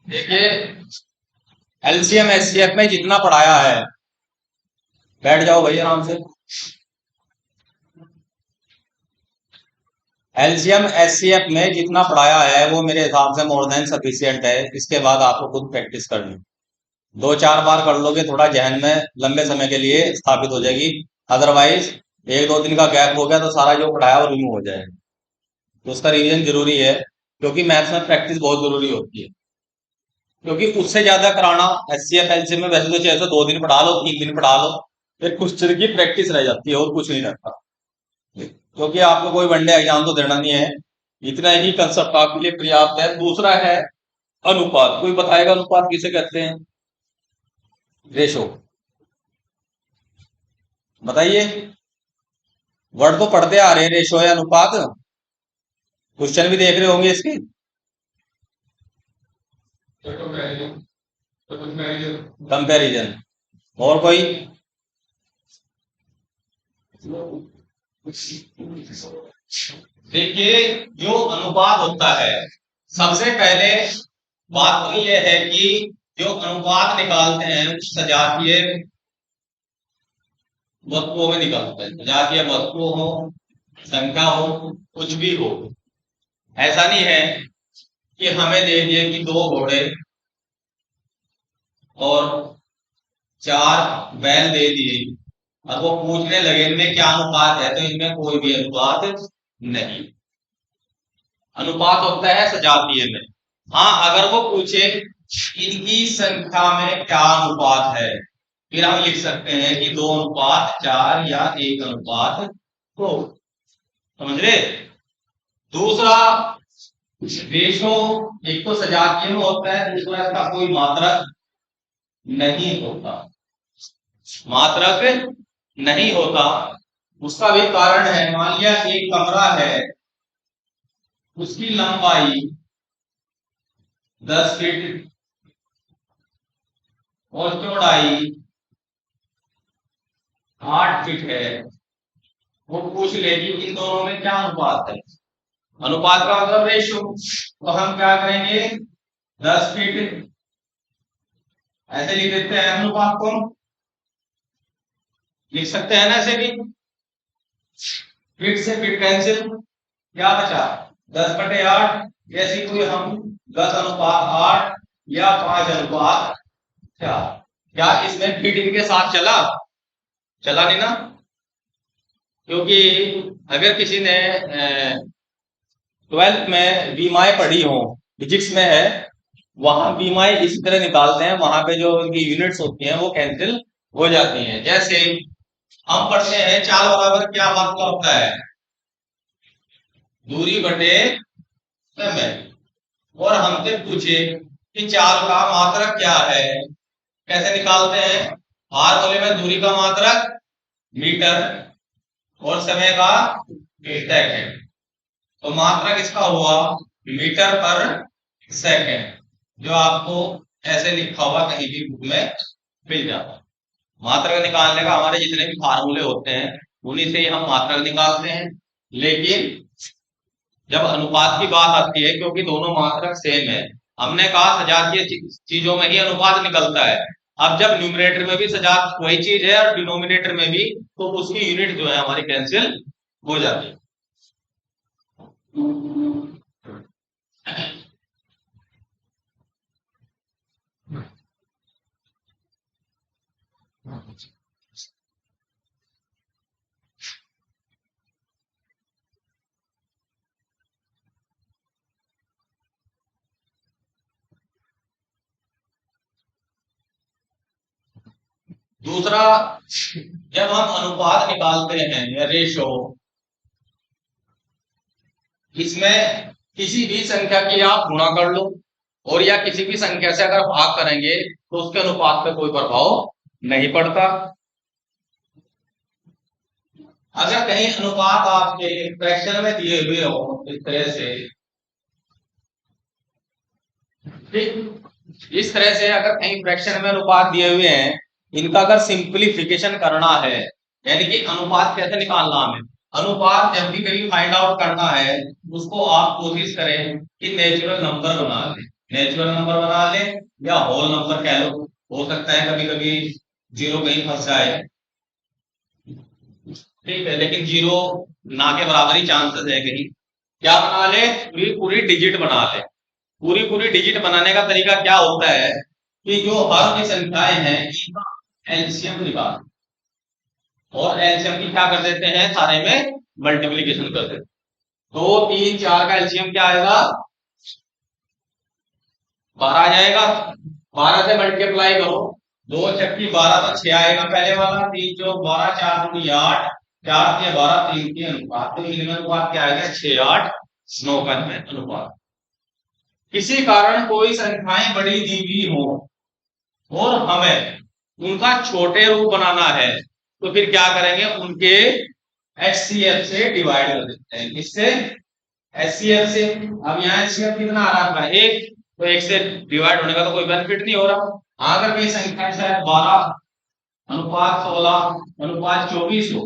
देखिए, LCM HCF में जितना पढ़ाया है, बैठ जाओ भाई आराम से। एलसीएम एचसीएफ में जितना पढ़ाया है वो मेरे हिसाब से मोर देन सफिशियंट है। इसके बाद आपको खुद प्रैक्टिस करनी, दो चार बार कर लोगे थोड़ा जहन में लंबे समय के लिए स्थापित हो जाएगी। अदरवाइज एक दो दिन का गैप हो गया तो सारा जो पढ़ाया वो रिमूव हो जाएगा। तो उसका रिवीजन जरूरी है, क्योंकि मैथ्स में प्रैक्टिस बहुत जरूरी होती है। क्योंकि उससे ज्यादा कराना एचसीएफ एलसीएम में वैसे तो चाहिए तो 2 दिन पढ़ा लो, 3 दिन पढ़ा लो, फिर कुछ चीज की प्रैक्टिस रह जाती है और कुछ नहीं रहता। क्योंकि आपको कोई वनडे एग्जाम तो देना नहीं है, इतना ही कंसेप्ट आपके लिए पर्याप्त है। दूसरा है अनुपात। कोई बताएगा अनुपात किसे कहते हैं? रेशो बताइए। वर्ड तो पढ़ते आ रहे हैं, रेशो है अनुपात। क्वेश्चन भी देख रहे होंगे इसके। कंपैरिजन। और कोई? देखिए, जो अनुपात होता है, सबसे पहले बात तो यह है कि जो अनुपात निकालते हैं सजातीय वस्तुओं में निकालते हैं। सजातीय वस्तु हो, संख्या हो, कुछ भी हो। ऐसा नहीं है कि हमें दे दिए कि 2 घोड़े और 4 बैल दे दिए और वो पूछने लगे इनमें क्या अनुपात है, तो इनमें कोई भी अनुपात नहीं। अनुपात होता है सजातीय में। हाँ, अगर वो पूछे इनकी संख्या में क्या अनुपात है, फिर हम लिख सकते हैं कि 2:4 या 1:2। समझ रहे? दूसरा, रेशो एक तो सजातीय में होता है, दूसरा इसका कोई मात्रक नहीं होता। मात्रक नहीं होता, उसका भी कारण है। मान लिया एक कमरा है, उसकी लंबाई 10 फीट और चौड़ाई 8 फीट है। वो पूछ लेगी इन दोनों में क्या अनुपात है। अनुपात का मतलब रेशो। तो हम क्या करेंगे, 10 फीट ऐसे लिख देते हैं, अनुपात को लिख सकते हैं ना ऐसे भी। फीट से फीट कैंसिल, क्या बचा 10/8। जैसे कोई हम 10:8 या 5:4। क्या इसमें फीट इनके साथ चला? चला नहीं ना। क्योंकि अगर किसी ने 12th में बीमाएं पढ़ी हो, फिजिक्स में है, वहां बीमाएं इसी तरह निकालते हैं। वहां पे जो उनकी यूनिट्स होती हैं वो कैंसिल हो जाती हैं। जैसे हम पढ़ते हैं चाल बराबर क्या मात्रा होता है, दूरी बटे समय। और हमसे पूछे कि चाल का मात्रक क्या है, कैसे निकालते हैं? आर बोले में दूरी का मात्रक मीटर और समय का सेकंड। तो मात्रक इसका हुआ मीटर पर सेकंड, जो आपको ऐसे लिखा हुआ कहीं भी बुक में मिल जाता है। मात्रक निकालने का हमारे जितने भी फार्मूले होते हैं उन्हीं से ही हम मात्रक निकालते हैं। लेकिन जब अनुपात की बात आती है, क्योंकि दोनों मात्रक सेम है, हमने कहा सजातीय चीजों में ही अनुपात निकलता है। अब जब न्यूमरेटर में भी सजात वही चीज है और डिनोमिनेटर में भी, तो उसकी यूनिट जो है हमारी कैंसिल हो जाती है। दूसरा, जब हम अनुपात निकालते हैं या रेशो, इसमें किसी भी संख्या की आप गुणा कर लो और या किसी भी संख्या से अगर भाग करेंगे तो उसके अनुपात पे कोई प्रभाव नहीं पड़ता। अगर कहीं अनुपात आपके फ्रैक्शन में दिए हुए हो इस तरह से, इस तरह से अगर कहीं फ्रैक्शन में अनुपात दिए हुए हैं, इनका अगर सिंप्लीफिकेशन करना है, यानी कि अनुपात कैसे निकालना हमें, अनुपात जब भी कहीं फाइंड आउट करना है, उसको आप कोशिश करें कि नेचुरल नंबर बना लें, नेचुरल नंबर बना लें या होल नंबर कह लो। हो सकता है कभी कभी जीरो कहीं फंस जाए, ठीक है, लेकिन जीरो ना के बराबर ही चांसेस है कहीं। क्या बना ले, पूरी पूरी डिजिट बना ले। पूरी पूरी डिजिट बनाने का तरीका क्या होता है कि जो हर की संख्याएं हैं इनका एलसीएम निकाल, और एलसीएम की क्या कर देते हैं, सारे में मल्टीप्लीकेशन कर देते हैं। 2 3 4 का एलसीएम क्या आएगा, 12 आ जाएगा। 12 से मल्टीप्लाई करो, 2 छक्की 12 तो 6 आएगा पहले वाला, 3 चौक 12, 4 दूनी 8, 4 के 12, 3 के अनुपात, तो इनमें अनुपात क्या आएगा, 6 8 9 का अनुपात। किसी कारण कोई संख्याएं बड़ी दी हुई हो और हमें उनका छोटे रूप बनाना है, तो फिर क्या करेंगे, उनके HCF से डिवाइड कर देते हैं। इससे HCF से, अब यहाँ HCF कितना आ रहा है, 1, तो 1 से डिवाइड होने का तो कोई बेनिफिट नहीं हो रहा। अगर कोई संख्या शायद 12 अनुपात 16 अनुपात 24 हो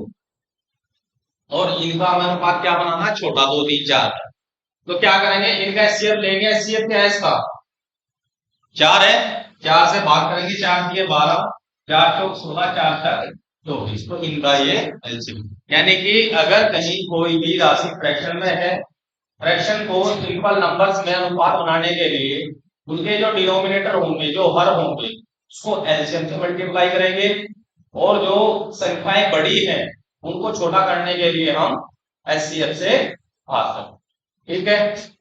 और इनका हमें अनुपात क्या बनाना, छोटा 2 3 4, तो क्या करेंगे, इनका HCF लेंगे। HCF क्या है इसका, 4 है, 4 से भाग करेंगे, 4 दिए 12, 4 चौक 16, 4 तक 24, तो इनका ये एलसीएम। यानी कि अगर कहीं कोई भी राशि फ्रैक्शन में है, फ्रैक्शन को सिंपल नंबर्स में अनुपात बनाने के लिए उनके जो डिनोमिनेटर होंगे, जो हर होंगे, उसको एलसीएम से मल्टीप्लाई करेंगे, और जो संख्याएं बड़ी हैं उनको छोटा करने के लिए हम एचसीएफ से भाग सकते, ठीक है।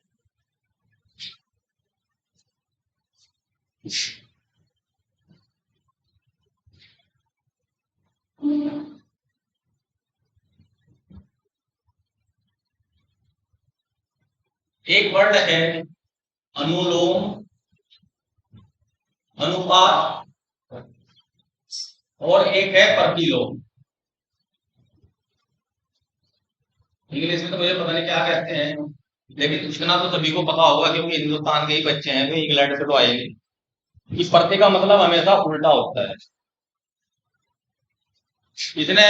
एक वर्ड है अनुलोम अनुपात और एक है प्रतिलोम। इंग्लिश में तो मुझे पता नहीं क्या कहते हैं, लेकिन इतना तो सभी को पता होगा क्योंकि हिंदुस्तान के ही बच्चे हैं, तो इंग्लैंड से तो आएंगे। इस प्रति का मतलब हमेशा उल्टा होता है। इतने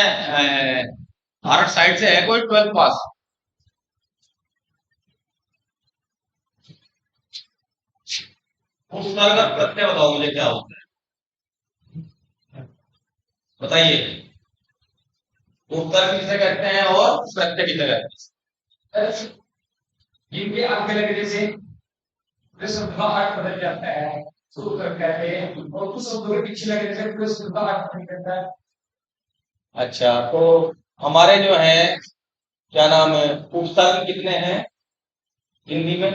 भारत साइड से है कोई 12th पास, उसका अगर प्रत्यय बताओ मुझे क्या होता है, बताइए। उत्तर किसे कहते हैं और प्रत्यय किसे कहते हैं। इनके आगे लगे जैसे प्रश्न का अर्थ बदल जाता है, उत्तर कहते हैं, और कुछ शब्दों के पीछे लगे जैसे प्रश्न का अर्थ नहीं करता है। अच्छा, तो हमारे जो है क्या नाम है, उपसर्ग कितने हैं हिंदी में,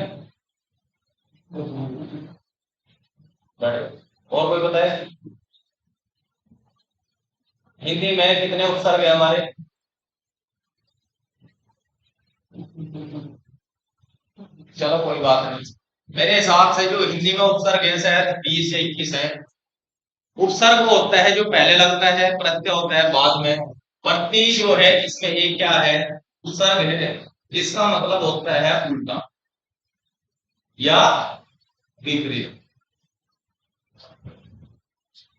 और कोई बताए हिंदी में कितने उपसर्ग है हमारे, चलो कोई बात नहीं, मेरे हिसाब से जो हिंदी में उपसर्ग है शायद 20 से 21 है। उपसर्ग होता है जो पहले लगता है, प्रत्यय होता है बाद में। प्रति जो है इसमें एक क्या है, उपसर्ग है, जिसका मतलब होता है उल्टा या विपरीत,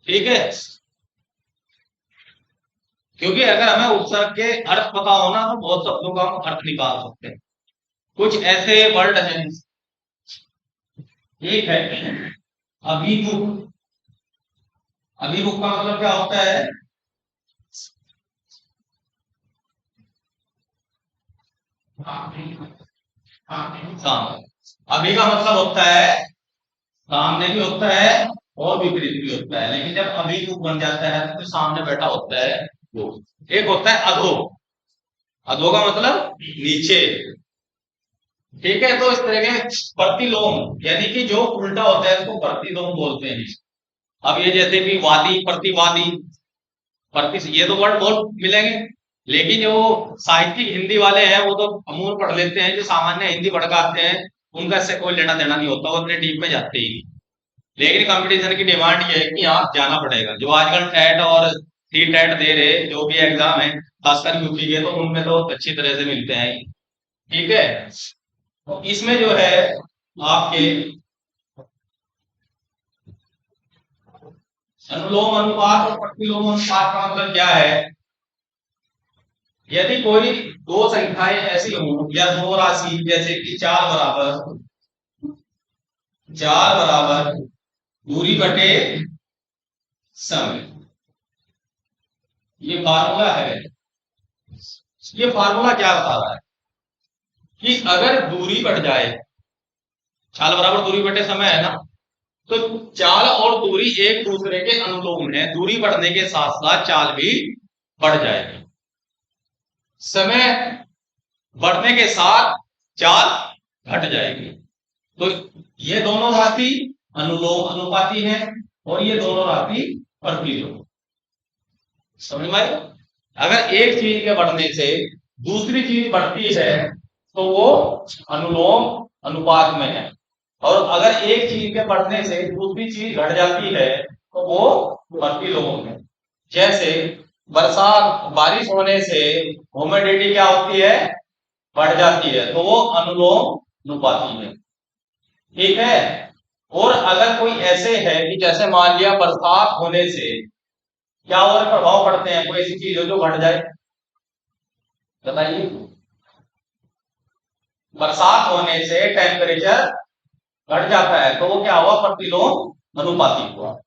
ठीक है। क्योंकि अगर हमें उपसर्ग के अर्थ पता हो ना, तो बहुत शब्दों का हम अर्थ निकाल सकते हैं। कुछ ऐसे वर्ड हैं, एक है अभिमुख। अभिमुख का मतलब क्या होता है, सामने। अभी का मतलब होता है सामने भी होता है और विपरीत भी होता है, लेकिन जब अभिमुख बन जाता है तो सामने बैठा होता है वो। एक होता है अधो, अधो का मतलब नीचे, ठीक है। तो इस तरह के प्रतिलोम यानी कि जो उल्टा होता है उसको प्रतिलोम बोलते हैं। अब ये जैसे कि वादी प्रतिवादी, प्रति, ये तो वर्ड बहुत मिलेंगे, लेकिन जो साहित्यिक हिंदी वाले हैं वो तो अमूल पढ़ लेते हैं, जो सामान्य हिंदी पढ़काते हैं उनका इससे कोई लेना देना नहीं होता, वो अपने टीम में जाते ही नहीं। लेकिन कंपटीशन की डिमांड ये है कि आप जाना पड़ेगा। जो आजकल टेट और सी टेट दे रहे जो भी एग्जाम है, खासकर यूपी के, तो उनमें तो अच्छी तरह से मिलते हैं, ठीक है। तो इसमें जो है आपके अनुलोम अनुपात और प्रतिलोम अनुपात का मतलब क्या है यदि कोई दो संख्याएं ऐसी हों या दो राशि जैसे कि चार बराबर दूरी बटे समय, ये फार्मूला है। ये फार्मूला क्या बता रहा है कि अगर दूरी बढ़ जाए, चाल बराबर दूरी बटे समय है ना, तो चाल और दूरी एक दूसरे के अनुलोम है, दूरी बढ़ने के साथ साथ चाल भी बढ़ जाएगी। समय बढ़ने के साथ चाल घट जाएगी। तो ये दोनों राशि अनुलोम अनुपाती है और ये दोनों राशि प्रतिलोम। समझ में आई? अगर एक चीज के बढ़ने से दूसरी चीज बढ़ती है तो वो अनुलोम अनुपात में है, और अगर एक चीज के बढ़ने से दूसरी चीज घट जाती है तो वो प्रतिलोम है। जैसे बरसात बारिश होने से ह्यूमिडिटी क्या होती है, बढ़ जाती है, तो वो अनुलोम अनुपाती है। ठीक है। और अगर कोई ऐसे है कि जैसे मान लिया बरसात होने से क्या और प्रभाव पड़ते हैं, कोई ऐसी चीज हो जो घट जाए, बताइए। बरसात होने से टेम्परेचर घट जाता है तो वो क्या हुआ, प्रतिलोम अनुपाती हुआ।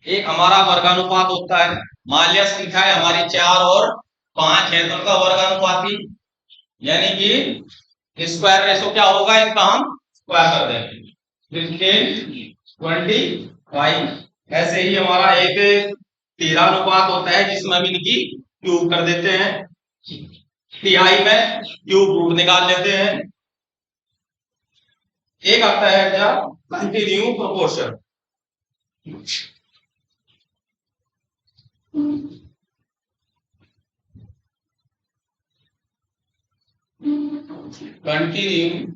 एक हमारा वर्गानुपात होता है, मान लिया संख्याएं हमारी 4 और 5 है तो उनका वर्गानुपाती, यानी कि स्क्वायर रेशो क्या होगा, इनका हम स्क्वायर कर देंगे, 25। ऐसे ही हमारा एक तिहानुपात होता है जिसमें हम इनकी क्यूब कर देते हैं, तिहाई में क्यूब रूट निकाल लेते हैं। एक आता है क्या, continue proportion. Continue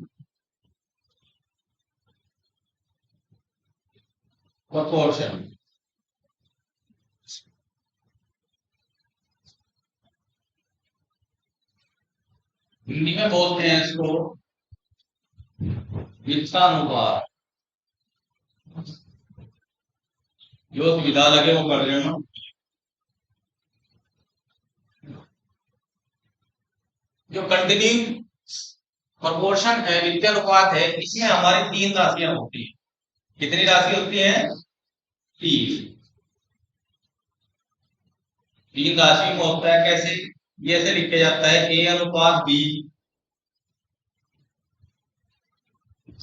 proportion, Hindi में बोलते हैं इसको वित्तानुपात। जो सुविधा लगे वो कर लेना। जो कंटिन्यू प्रोपोर्शन है, वित्तीय अनुपात है, इसमें हमारी 3 राशियां होती है। कितनी राशि होती है, 3। 3 राशि में होता है कैसे, ये ऐसे लिखा जाता है ए अनुपात बी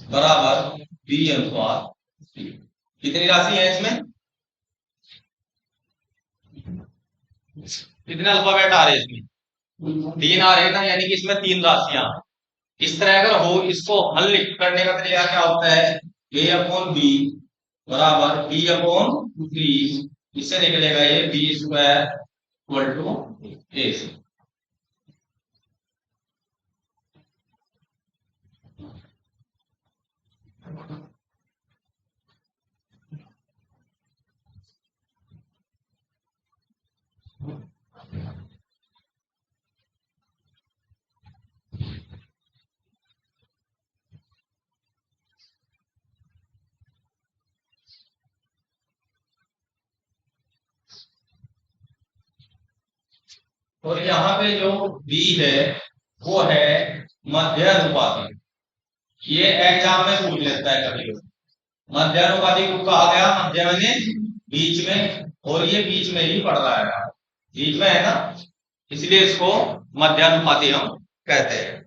बराबर बी अनुपात सी। कितनी राशि है इसमें, कितने अल्फाबेट आ रहे हैं इसमें, 3 आ रहे ना, यानी कि इसमें 3 राशियां। इस तरह अगर हो, इसको हल करने का तरीका क्या होता है, ए अपॉन बी बराबर बी अपॉन सी, इससे निकलेगा ये बी स्क्वायर इक्वल टू ए। और यहाँ पे जो बी है वो है मध्य अनुपाती। ये एग्जाम में पूछ लेता है कभी कभी, मध्य अनुपाती को कहा गया, मध्य में बीच में, और ये बीच में ही पड़ रहा है, बीच में है ना, इसलिए इसको मध्य अनुपाती हम कहते हैं।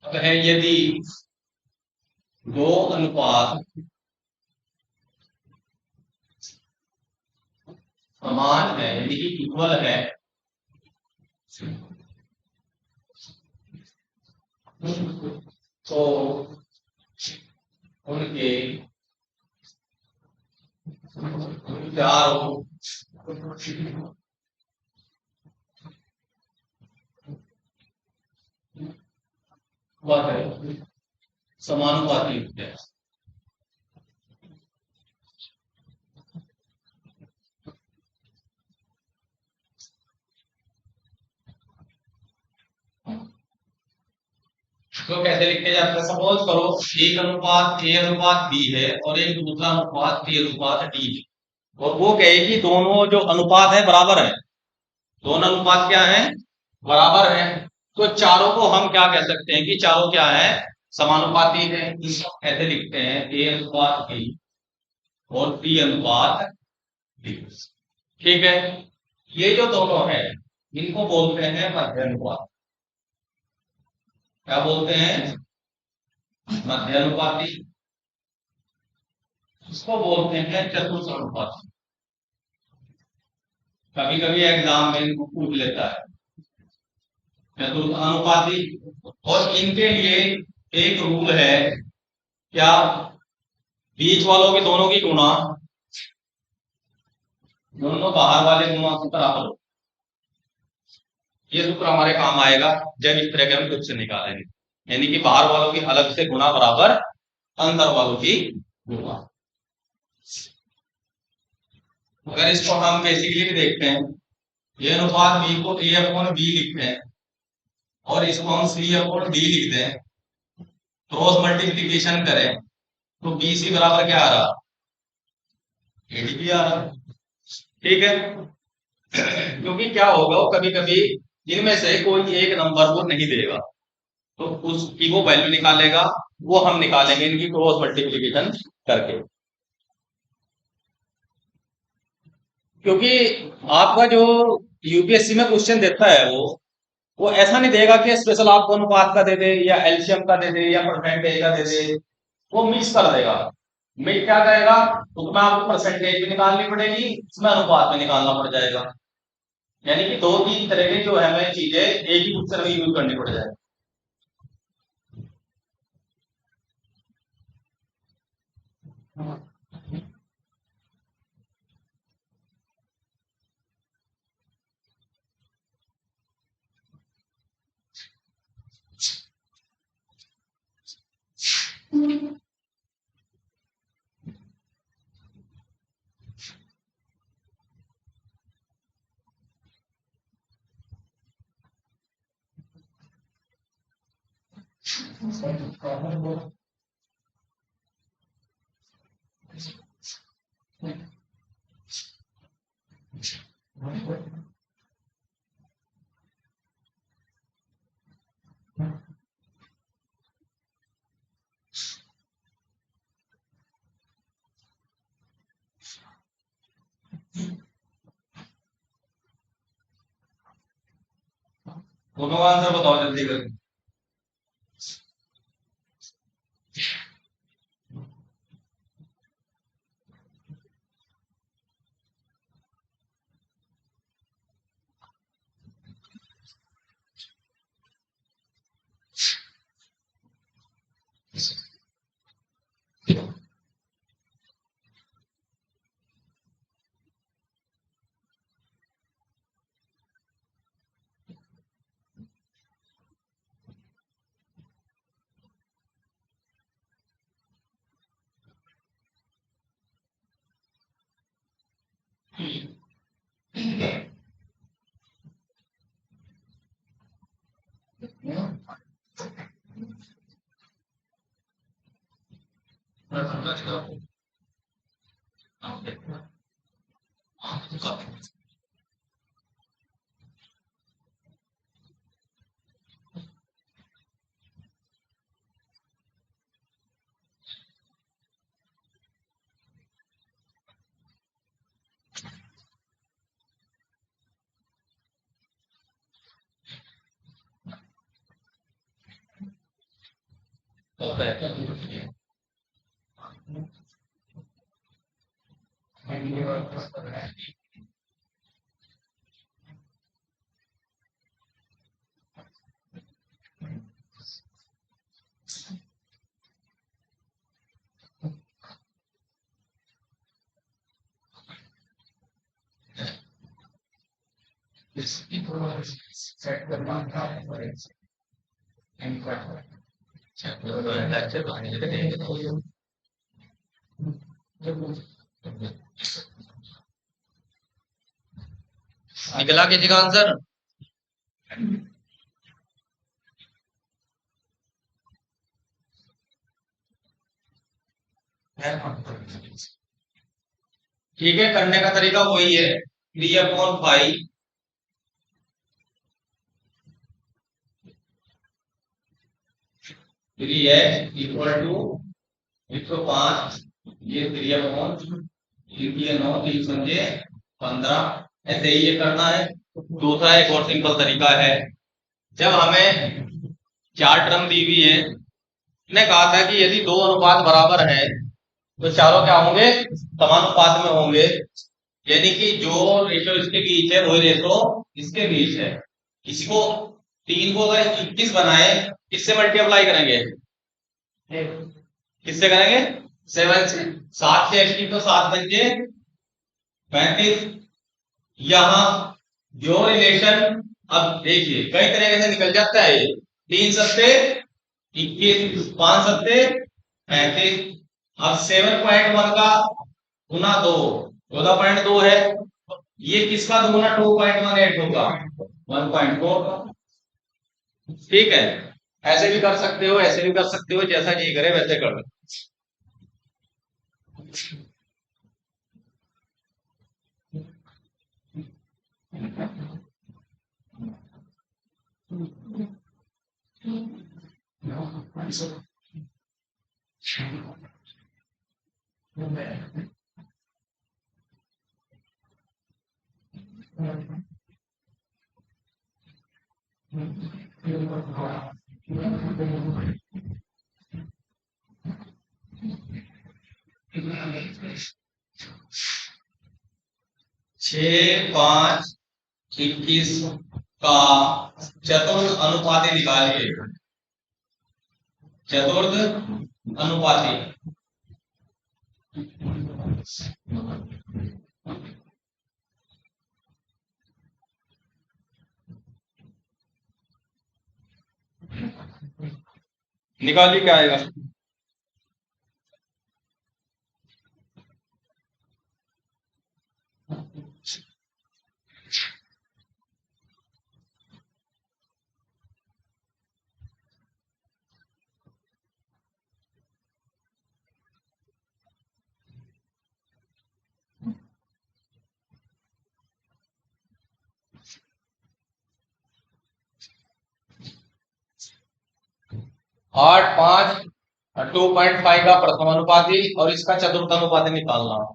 अब है यदि दो अनुपात समान है, यदि इक्वल है, तो उनके चारों समानुपाती होते हैं। तो कैसे लिखे जाते हैं? सपोज करो एक अनुपात ए अनुपात बी है और एक दूसरा अनुपात सी अनुपात डी है, और वो कहे कि दोनों जो अनुपात है बराबर है, दोनों अनुपात क्या है? बराबर है। तो चारों को हम क्या कह सकते हैं कि चारों क्या है? समानुपाती है। इसको ऐसे लिखते हैं ए अनुपात बी और सी अनुपात डी। ठीक है, ये जो दोनों है इनको बोलते हैं मध्य अनुपात। क्या बोलते हैं? मध्य अनुपाती। इसको बोलते हैं चतुर्थ अनुपाती। कभी कभी एग्जाम में इनको पूछ लेता है चतुर्थ अनुपाती। और इनके लिए एक रूल है, क्या? बीच वालों के दोनों की गुणा दोनों बाहर वाले गुणा के बराबर हो। ये सूत्र हमारे काम आएगा जब इस तरह के हम कुछ निकालेंगे, यानी कि बाहर वालों की अलग से गुणा बराबर अंदर वालों की गुणा। अगर इसको हम बेसिकली भी देखते हैं, ये अनुपात बी को ए अपॉन बी लिखते हैं और इसको हम सी अपॉन डी लिख दें, क्रॉस मल्टीप्लीकेशन करें तो बी सी बराबर क्या आ रहा? एडी भी आ रहा। ठीक है, क्योंकि क्या होगा, वो कभी कभी इनमें से कोई एक नंबर वो नहीं देगा तो उसकी वो वैल्यू निकालेगा, वो हम निकालेंगे इनकी क्रॉस मल्टीप्लीकेशन करके। क्योंकि आपका जो यूपीएससी में क्वेश्चन देता है वो ऐसा नहीं देगा कि स्पेशल आपको अनुपात का दे दे या एलसीएम का दे दे या परसेंटेज का दे दे, वो मिक्स कर देगा। मिक्स क्या करेगा? उसमें आपको परसेंटेज भी निकालनी पड़ेगी, उसमें अनुपात भी निकालना पड़ जाएगा, यानी कि दो तीन तरह की जो है हमें चीजें एक ही क्वेश्चन में यूज करनी पड़ जाएगी। दोनों का आंसर बताओ जल्दी करके। निकला किसी का आंसर? ठीक है, करने का तरीका वही है, 3/5 3x इक्वल टू 105, ये 3/9, 15, ऐसे ही ये करना है। दूसरा एक और सिंपल तरीका है, जब हमें 4 टर्म दी हुई है, ने कहा था कि यदि 2 अनुपात बराबर है तो चारों क्या होंगे? समानुपात में होंगे, यानी कि जो रेशो इसके बीच है वही रेशो इसके बीच है। इसको 3 को अगर 21 बनाए, किससे मल्टीप्लाई करेंगे? किससे करेंगे? 7 से। 7 से एक्स तो 7 बन 35। यहां जो रिलेशन, अब देखिए कई तरीके से निकल जाता है, 3 सत्ते 21, 5 सत्ते 35। अब 7.1 का गुना 2 14.2 है, ये किसका दुगुना 2.18 होगा? 1.4 का। ठीक है, ऐसे भी कर सकते हो, ऐसे भी कर सकते हो, जैसा जी करे वैसे कर लो। छः 5 21 का चतुर्थ अनुपाती निकालिए। चतुर्थ अनुपाती निकालिए, क्या आएगा? आठ 5 2.5 का प्रथम अनुपाती और इसका चतुर्थ अनुपाती निकालना।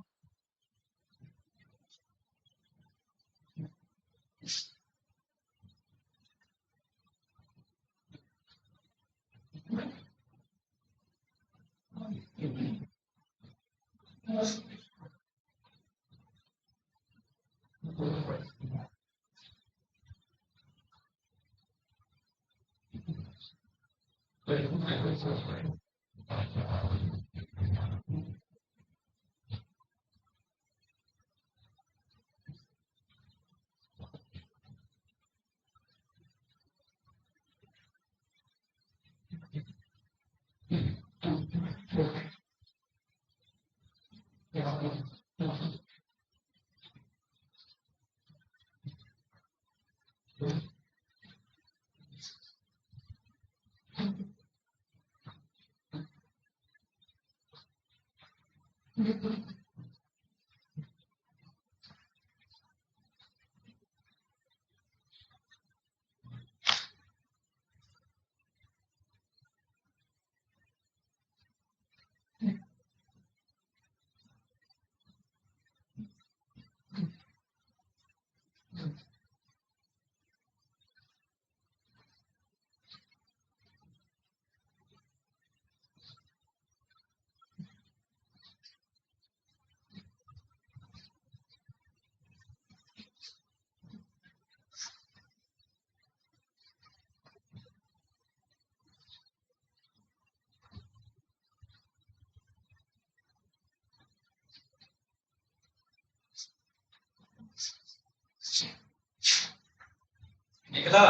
था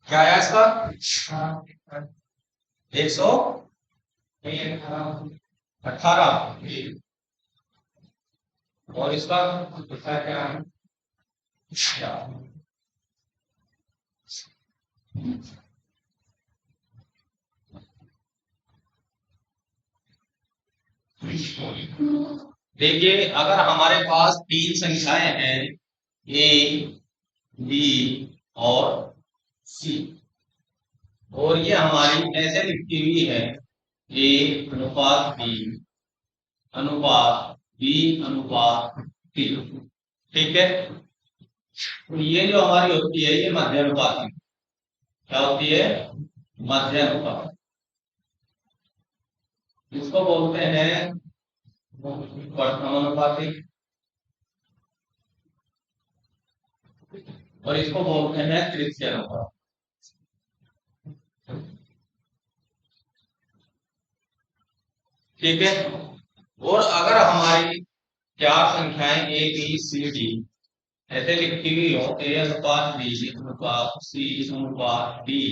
क्या आया इसका 118 और इसका देखिए अगर हमारे पास तीन संख्याएं हैं ए बी और सी और ये हमारी ऐसे लिखी हुई है ए अनुपात बी अनुपात बी अनुपात सी ठीक है। तो ये जो हमारी होती है ये मध्य अनुपात है। क्या होती है मध्य अनुपात। इसको बोलते हैं प्रथमानुपाती और इसको बोलते हैं तृतीय अनुपात। ठीक है। और अगर हमारी चार संख्याएं ए बी सी डी ऐसे लिखी हुई हो ए अनुपात बी अनुपात सी अनुपात डी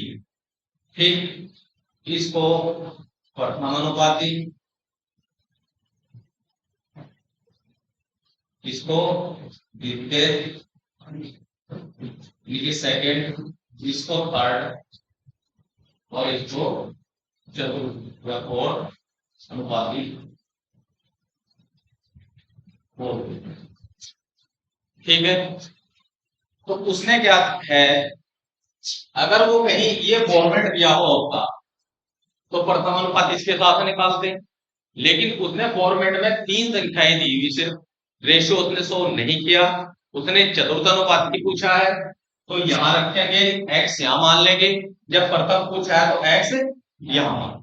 ठीक इसको प्रथमानुपाती इसको द्वितीय सेकंड इसको थर्ड और इसको चतुर्थ या फोर्थ अनुपाती ठीक है। तो उसने क्या है अगर वो कहीं ये फॉर्मेट दिया हो होता तो प्रथमानुपात इसके साथ निकालते लेकिन उसने फॉर्मेट में तीन संख्याएं दी हुई सिर्फ रेशियो उसने शो नहीं किया उसने चतुर्थ अनुपात की पूछा है तो यहां रखेंगे x यहां मान लेंगे जब प्रथम पूछा है तो x यहां मान।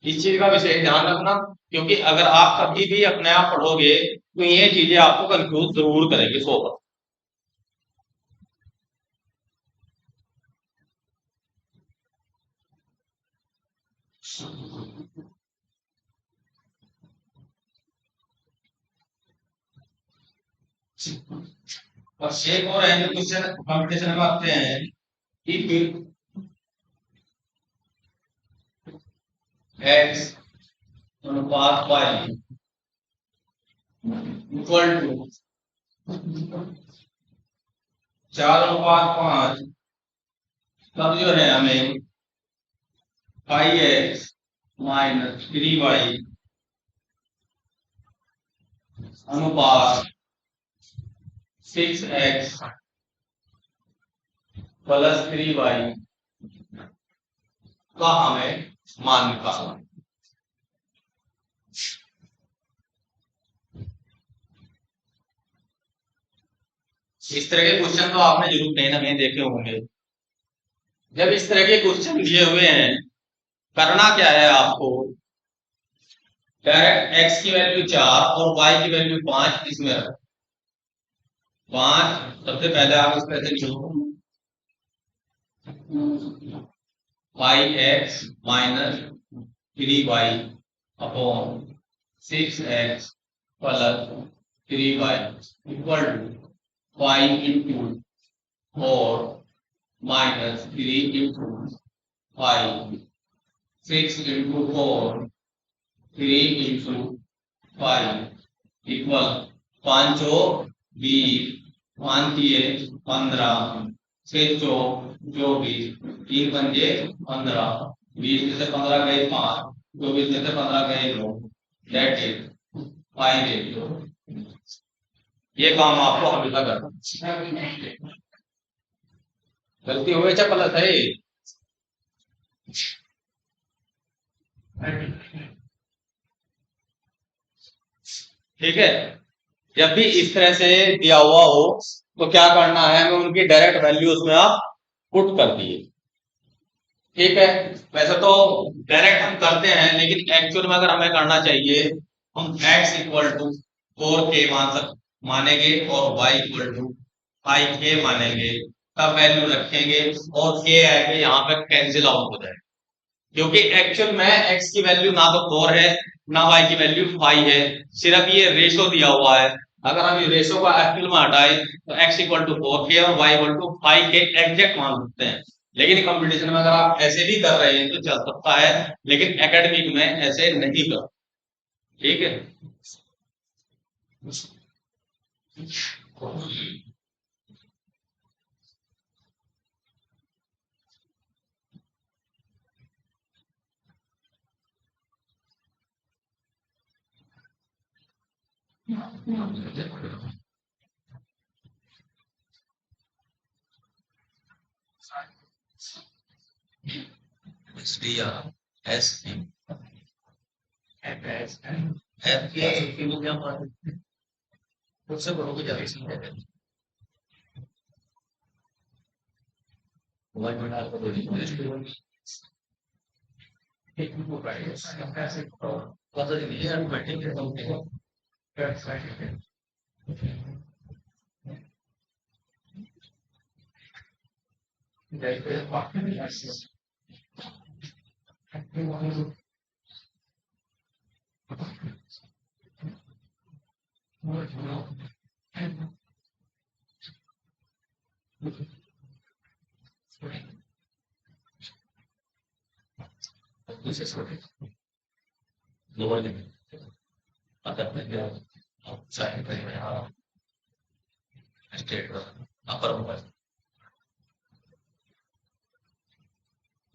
इस चीज का विशेष ध्यान रखना क्योंकि अगर आप कभी भी अपने आप पढ़ोगे तो ये चीजें आपको कंफ्यूज जरूर करेंगे 100%। और एक और क्वेश्चन कॉम्पिटिशन में आते हैं कि x अनुपात y इक्वल टू 4:5 तब जो है हमें 5x माइनस 3y अनुपात 6x प्लस 3y का हमें मान निकालना। इस तरह के क्वेश्चन तो आपने जरूर कहीं ना कहीं देखे होंगे। जब इस तरह के क्वेश्चन दिए हुए हैं करना क्या है आपको डायरेक्ट x की वैल्यू 4 और y की वैल्यू 5 इसमें रखो 5 सबसे पहले आप इस तरह से लिखो 5x minus 3y upon 6x plus 3y equal to 5 into 4 minus 3 into 5 6 into 4 3 into 5 equal 5 20 5 15 6 24 3 पंजे 15 20 में से 15 गए 5 24 में से 15 गए 2 दैट इज 5 ये काम आपको हमेशा करना। गलती हो गई प्लस है ठीक है। जब भी इस तरह से दिया हुआ हो तो क्या करना है हमें उनकी डायरेक्ट वैल्यूज में आप पुट कर दिए ठीक है। वैसे तो डायरेक्ट हम करते हैं लेकिन एक्चुअल में अगर हमें करना चाहिए हम x इक्वल टू 4k मानेंगे और y इक्वल टू 5k मानेंगे तब वैल्यू रखेंगे और k आएगा यहाँ पे कैंसिल आउट हो जाए क्योंकि एक्चुअल में x की वैल्यू ना तो 4 है ना y की वैल्यू 5 है सिर्फ ये रेशो दिया हुआ है अगर हम ये रेशो को एक्चुअल में हटाए तो x इक्वल टू 4k और y equal to 5k exact मान सकते हैं। लेकिन कंपटीशन में अगर आप ऐसे भी कर रहे हैं तो चल सकता है, लेकिन एकेडमिक में ऐसे नहीं कर। ठीक है। उससे बड़ों को ज्यादा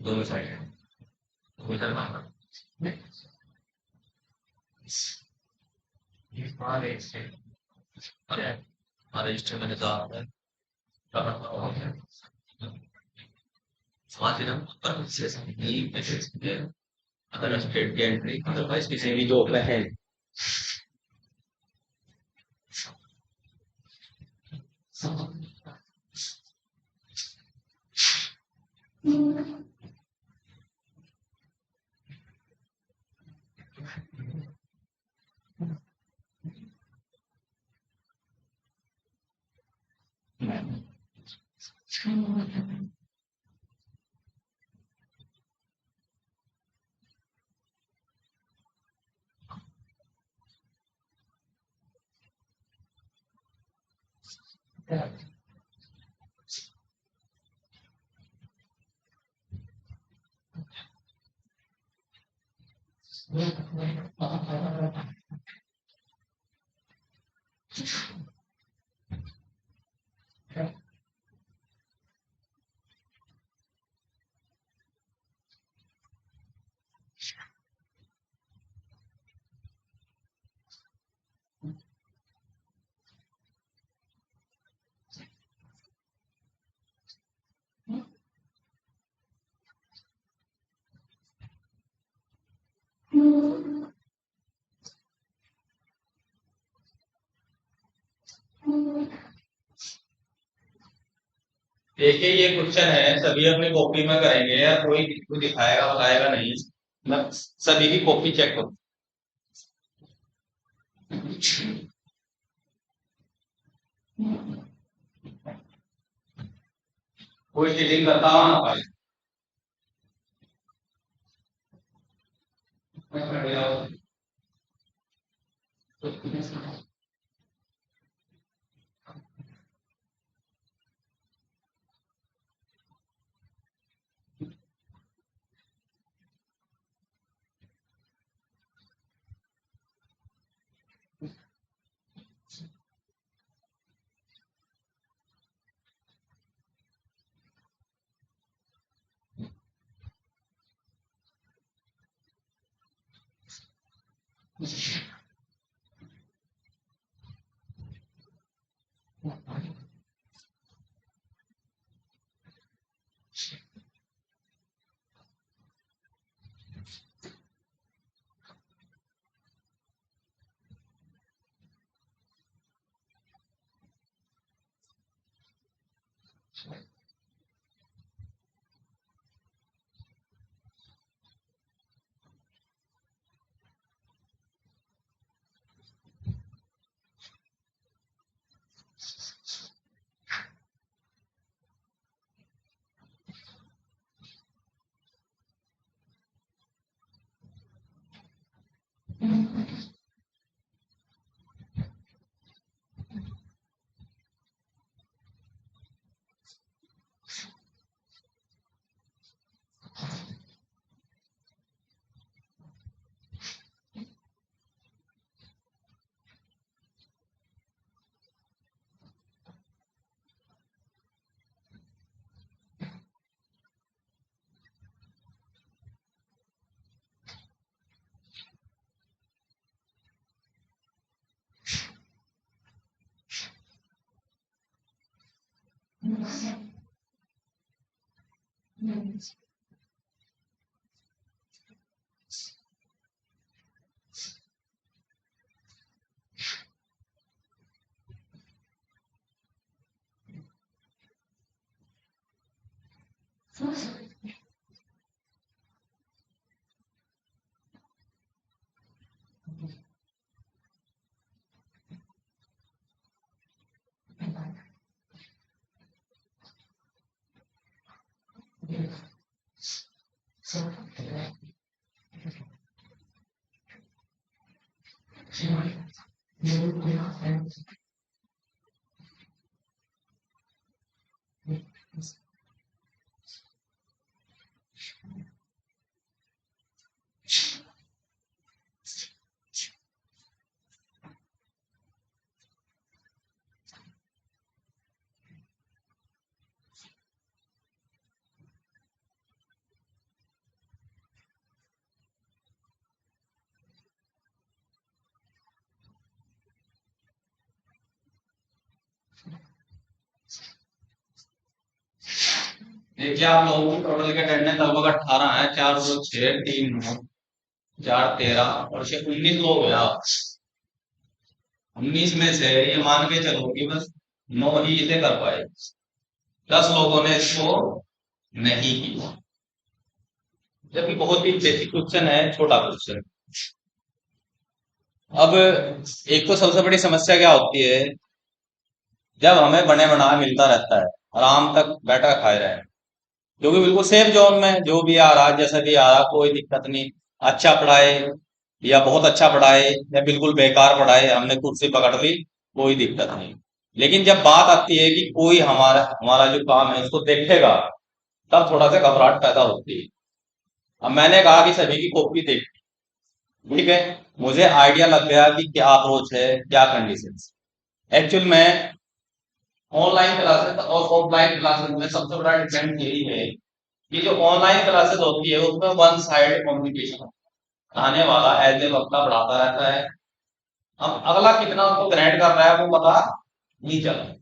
दोनों साइड रजिस्टर मैंने तो अगर स्टेट की एंट्री अदरवाइज किसी भी जॉब में है। देखिए ये क्वेश्चन है, सभी अपनी कॉपी में करेंगे या कोई को दिखाएगा बताएगा नहीं। मैं सभी की कॉपी चेक करूँ। कोई चीटिंग करता हुआ ना पाए। देखिए आप लोगों की टोटल के अटेंडेंस लगभग 18 है। 4 2 6 3 9 4 13 और 19 लोग हैं आप। 19 में से ये मान के चलो कि बस 9 ही इसे कर पाए, 10 लोगों ने इसको नहीं किया। जबकि बहुत ही बेसिक क्वेश्चन है, छोटा क्वेश्चन। अब एक तो सबसे बड़ी समस्या क्या होती है, जब हमें बने बनाए मिलता रहता है, आराम तक बैठा खाए रहे, क्योंकि बिल्कुल सेफ जोन में जो भी आ रहा जैसा भी आ रहा कोई दिक्कत नहीं। अच्छा पढ़ाए या बहुत अच्छा पढ़ाए या बिल्कुल बेकार पढ़ाए, हमने कुर्सी पकड़ ली, कोई दिक्कत नहीं। लेकिन जब बात आती है कि कोई हमारा हमारा जो काम है उसको देखेगा, तब थोड़ा सा घबराहट पैदा होती है। अब मैंने कहा कि सभी की कॉपी देख, ठीक है, मुझे आइडिया लग गया कि क्या अप्रोच है, क्या कंडीशन। एक्चुअल में ऑनलाइन क्लासेस और ऑफलाइन क्लासेस में सबसे बड़ा डिफरेंस यही है कि जो ऑनलाइन क्लासेस होती है उसमें वन साइड कम्युनिकेशन, पढ़ाने वाला एज ए वक्ता पढ़ाता रहता है। अब अगला कितना उसको ग्रैंड कर रहा है वो पता नहीं चला।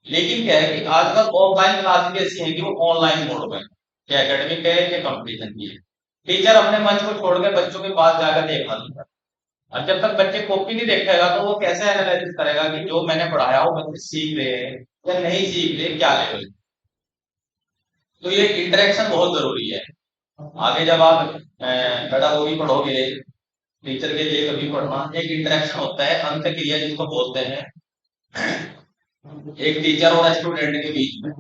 लेकिन क्या है कि आजकल ऑफलाइन क्लासेस ऐसी हैं कि वो ऑनलाइन मोड में, क्या एकेडमिक है क्या कंपटीशन की है। टीचर अपने मंच को छोड़ के बच्चों के पास जाकर देखना नहीं है। और जब तक बच्चे कॉपी नहीं देखेगा तो वो कैसे एनालिसिस करेगा कि जो मैंने पढ़ाया वो बच्चे सीख रहे हैं या नहीं सीख रहे, क्या लेवल। तो ये इंटरेक्शन बहुत जरूरी है। आगे जब आप पेडागोगी पढ़ोगे, टीचर के लिए कभी पढ़ना, एक इंटरेक्शन होता है, अंत क्रिया जिसको बोलते हैं, एक टीचर और स्टूडेंट के बीच में।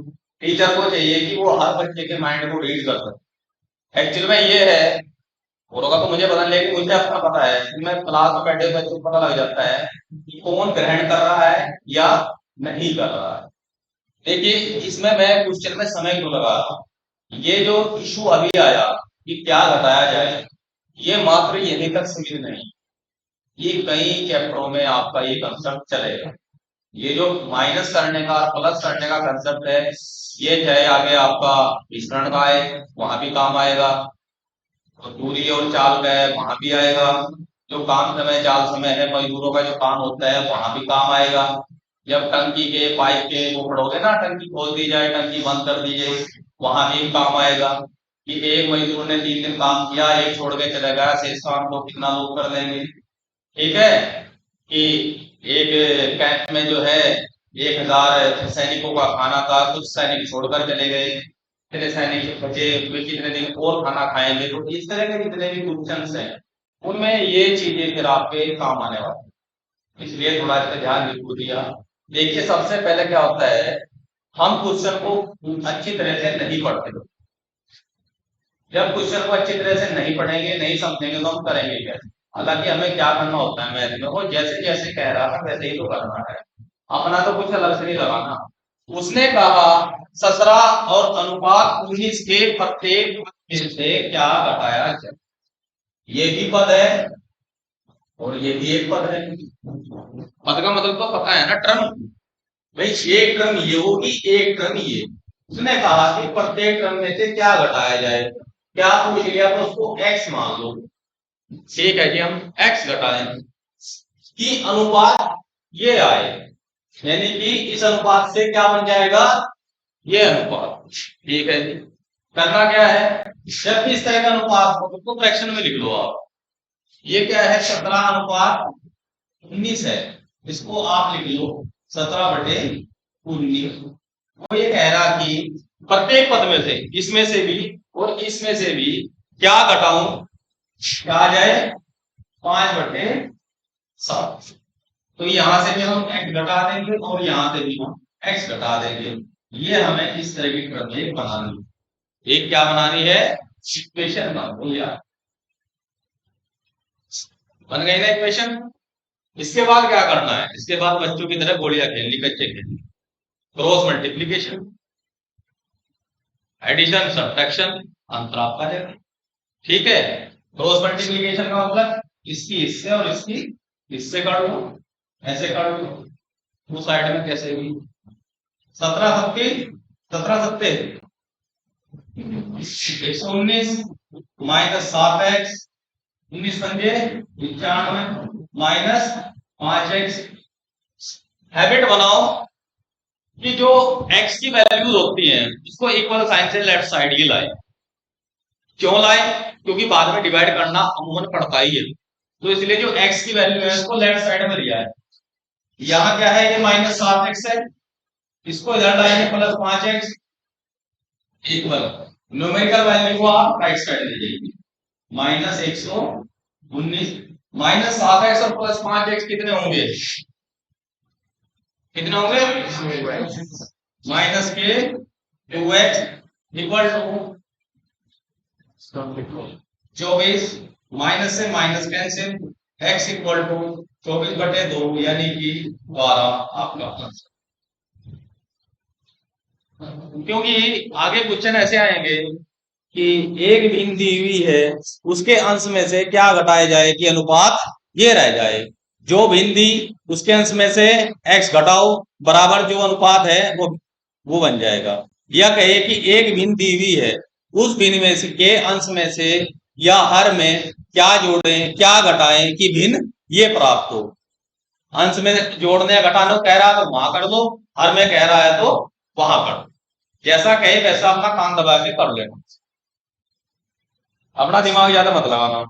टीचर को चाहिए कि वो हर बच्चे के माइंड को रीड कर सके। एक्चुअल में ये है, औरों का तो मुझे पता नहीं, लेकिन मुझे अपना पता है कि मैं क्लास में बैठे बच्चों को पता लग जाता है कि कौन ग्रहण कर रहा है या नहीं कर रहा है। देखिए इसमें मैं क्वेश्चन में समय क्यों लगा रहा हूं, ये जो इशू अभी आया कि क्या घटाया जाए, ये मात्र यहीं तक सीमित नहीं, ये कई चैप्टरों में आपका ये कंसेप्ट चलेगा। ये जो माइनस करने का प्लस करने का कंसेप्ट है, ये चाहे आगे आपका विस्तरण का है वहां भी काम आएगा, और दूरी और चाल का है वहां भी आएगा, जो काम समय चाल समय है मजदूरों का जो काम होता है वहां भी काम आएगा। जब टंकी के पाइप के वो पढ़ोगे ना, टंकी खोल दी जाए टंकी बंद कर दी जाए, वहां भी काम आएगा कि एक मजदूर ने 3 दिन काम किया, एक छोड़ के चले गया, शेष काम को कितना लोग कर लेंगे। ठीक है कि एक कैंप में जो है 1000 सैनिकों का खाना था, कुछ सैनिक छोड़कर चले गए, कितने सैनिक बचे वे कितने दिन और खाना खाएंगे। तो इस तरह के जितने भी क्वेश्चन हैं उनमें ये चीजें फिर आपके काम आने वाली, इसलिए थोड़ा इस पर ध्यान जरूर दिया। देखिए सबसे पहले क्या होता है, हम क्वेश्चन को अच्छी तरह से नहीं पढ़ते। जब क्वेश्चन को अच्छी तरह से नहीं पढ़ेंगे नहीं समझेंगे तो हम करेंगे कैसे। हालांकि हमें क्या करना होता है मैथ में, वो जैसे जैसे कह रहा था वैसे ही तो करना है, अपना तो कुछ अलग से नहीं लगाना। उसने कहा ससरा और अनुपात 19 के प्रत्येक पद से क्या घटाया जाए। ये भी पद है और ये भी एक पद है। पद का मतलब तो पता है ना, टर्म। भाई एक टर्म ये होगी एक टर्म ये। उसने कहा कि प्रत्येक टर्म में से क्या घटाया जाए, क्या पूछ लिया तो उसको एक्स मान लो। ठीक है कि हम एक्स घटाएं कि अनुपात ये आए, यानी कि इस अनुपात से क्या बन जाएगा, ये अनुपात। ठीक है जी, करना क्या है, जब भी इस तरह का अनुपात हो उसको फ्रैक्शन में लिख लो आप। ये क्या है, 17:19 है, इसको आप लिख लो 17/19। वो ये कह रहा कि प्रत्येक पद में से, इसमें से भी और इसमें से भी क्या घटाऊं, क्या आ जाए, 5/7। तो यहां से भी हम x घटा देंगे और यहां से भी हम x घटा देंगे। ये हमें इस तरह की प्रमेय बनानी है। एक क्या बनानी है, इक्वेशन बन यार, बन गई ना इक्वेशन। इसके बाद क्या करना है, इसके बाद बच्चों की तरह गोलियां खेलनी, कच्चे खेलनी, क्रॉस मल्टीप्लीकेशन, एडिशन, सब्ट्रैक्शन, अंतर आपका देगा। ठीक है, क्रॉस मल्टीप्लीकेशन का मतलब इसकी इससे और इसकी इससे काट दो, ऐसे काट दो, वो साइड में कैसे भी। 17 सत्ते 119 -7x, 19×95 -5x। हैबिट बनाओ कि जो x की वैल्यूज होती हैं उसको इक्वल साइन से लेफ्ट साइड ही लाए। क्यों लाए, क्योंकि बाद में डिवाइड करना अमूमन पड़ता ही है, तो इसलिए जो x की वैल्यू है उसको लेफ्ट साइड में लिया है। यहाँ क्या है, ये -7x है, इसको इधर लाएंगे +5x, इक्वल न्यूमेरिकल वैल्यू को आप राइट साइड ले जाइए, -119 -7x और +5x कितने होंगे, कितने होंगे, -2x इक्वल टू 24, माइनस से minus cancel, x equal to 24/2 यानी कि 12 आपका आंसर। क्योंकि आगे क्वेश्चन ऐसे आएंगे कि एक भिन्न दी हुई है, उसके अंश में से क्या घटाया जाए कि अनुपात ये रह जाए, जो भिन्न दी उसके अंश में से x घटाओ बराबर जो अनुपात है वो बन जाएगा। या कहे कि एक भिन्न दी हुई है, उस भिन्न में से के अंश में से या हर में क्या जोड़ें क्या घटाएं कि भिन्न ये प्राप्त हो। अंश में जोड़ने घटाने कह रहा है तो वहां कर दो, हर में कह रहा है तो वहां कर दो, जैसा कहे वैसा अपना कान दबा के कर लेना, अपना दिमाग ज्यादा मत लगाना।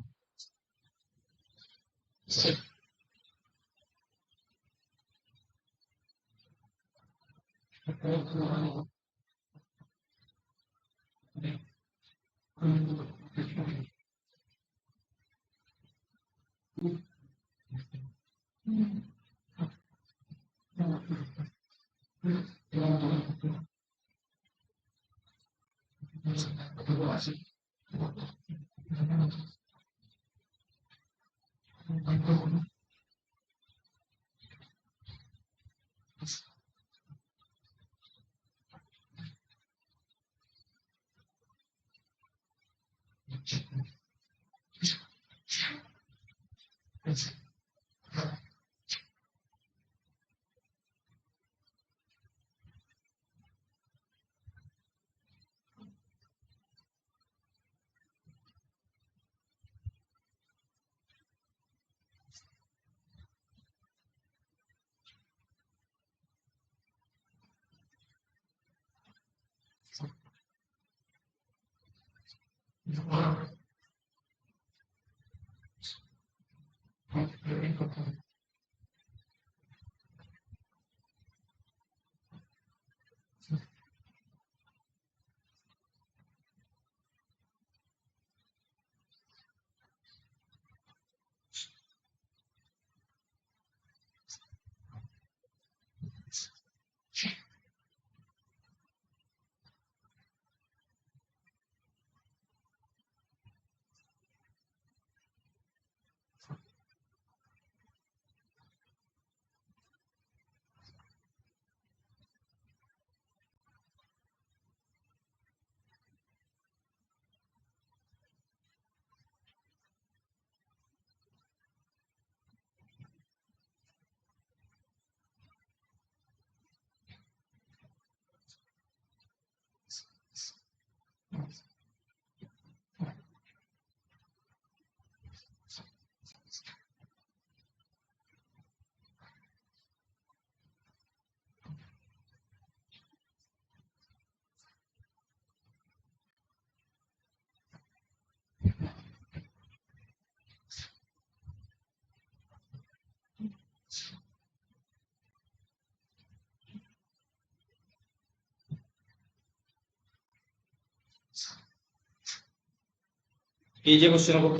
कीजिए क्वेश्चन को।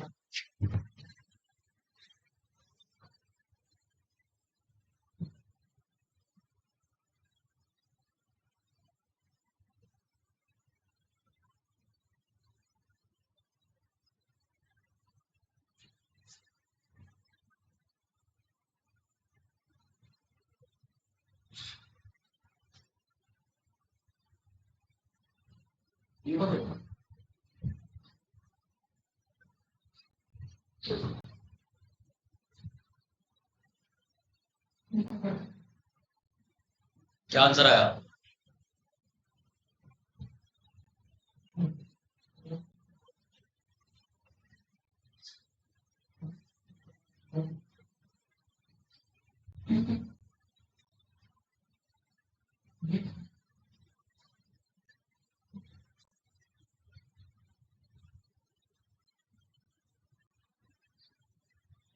क्या आंसर आया?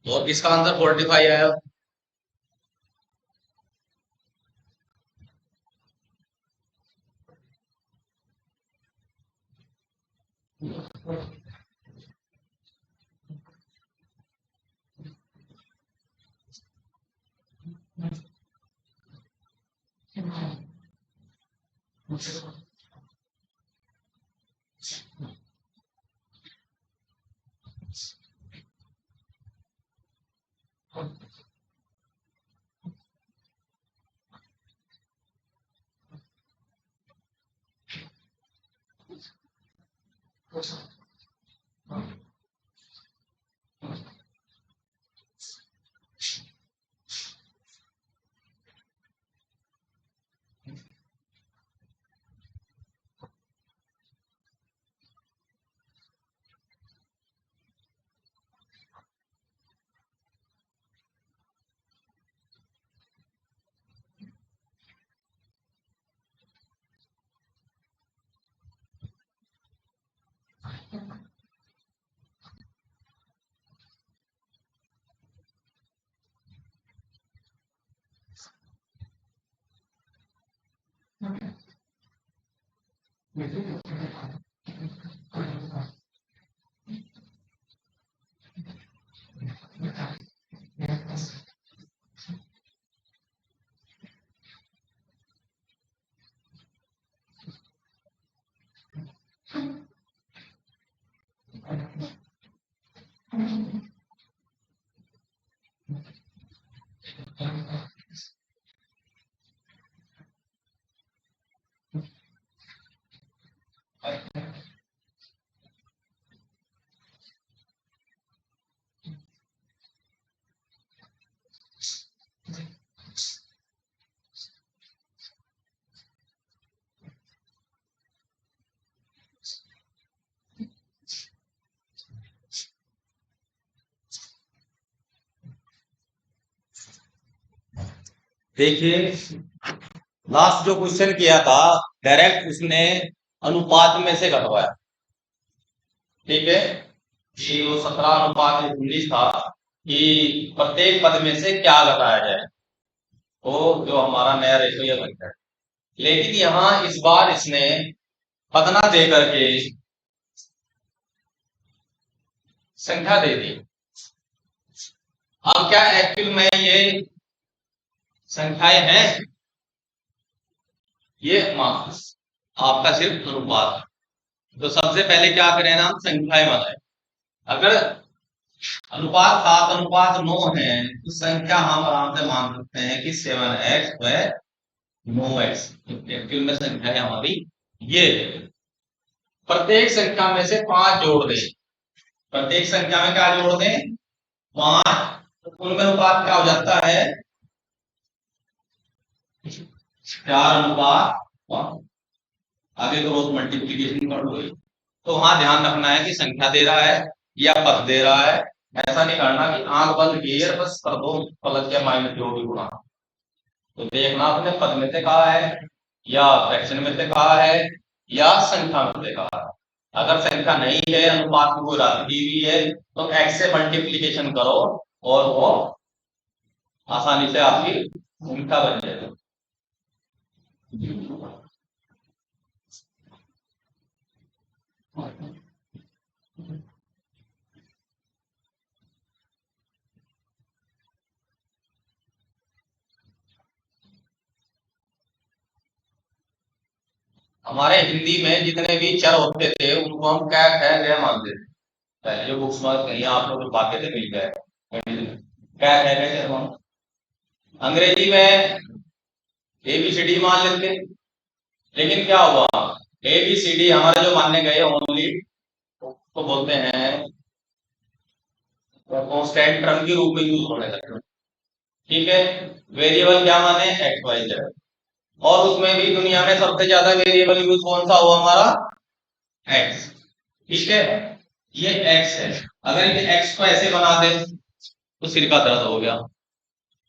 और किसका आंसर 45 आया? देखिए, लास्ट जो क्वेश्चन किया था डायरेक्ट उसने अनुपात में से घटवाया। ठीक है, ये वो 17:19 था कि प्रत्येक पद में से क्या घटाया जाए, तो जो हमारा नया रेशो ये बन गया। लेकिन यहाँ इस बार इसने पद ना दे करके संख्या दे दी। अब क्या एक्चुअल में ये संख्याएं हैं? ये मार्क्स आपका सिर्फ अनुपात। तो सबसे पहले क्या करें ना, हम संख्याएं बनाए। अगर अनुपात 7:9 है तो संख्या हम आराम से मान सकते हैं कि 7x व 9x। एक्चुअल में संख्या है हमारी ये। प्रत्येक संख्या में से 5 जोड़ दें। प्रत्येक संख्या में क्या जोड़ दें? 5। तो उनमें अनुपात क्या हो जाता है? 4:1। आगे तो रोज मल्टीप्लीकेशन कर लो। तो वहां ध्यान रखना है कि संख्या दे रहा है या पद दे रहा है। ऐसा नहीं करना कि आंख बंद किए बस कर दो प्लस या माइनस जो भी गुणा। तो देखना आपने पद में से कहा है या फ्रैक्शन में से कहा है या संख्या में से कहा है। अगर संख्या नहीं है, अनुपात की कोई राशि दी हुई है, तो x से मल्टीप्लीकेशन करो और वो आसानी से आपकी संख्या बन जाएगी। हमारे हिंदी में जितने भी चर होते थे उनको हम क्या कह गए मानते थे। पहले जो बुक्स में कहीं आप लोग पाते थे मिल गए क्या कह गए थे हम। अंग्रेजी में ABCD मान लेते, लेकिन क्या हुआ ABCD हमारे जो मानने गए ओनली तो बोलते हैं कांस्टेंट टर्म के रूप में यूज होने लगे। ठीक है, वेरिएबल क्या माने XYZ, और उसमें भी दुनिया में सबसे ज्यादा वेरिएबल यूज कौन सा हुआ हमारा x। ठीक है, ये x है। अगर ये x को ऐसे बना दे तो सिर का दर्द हो गया।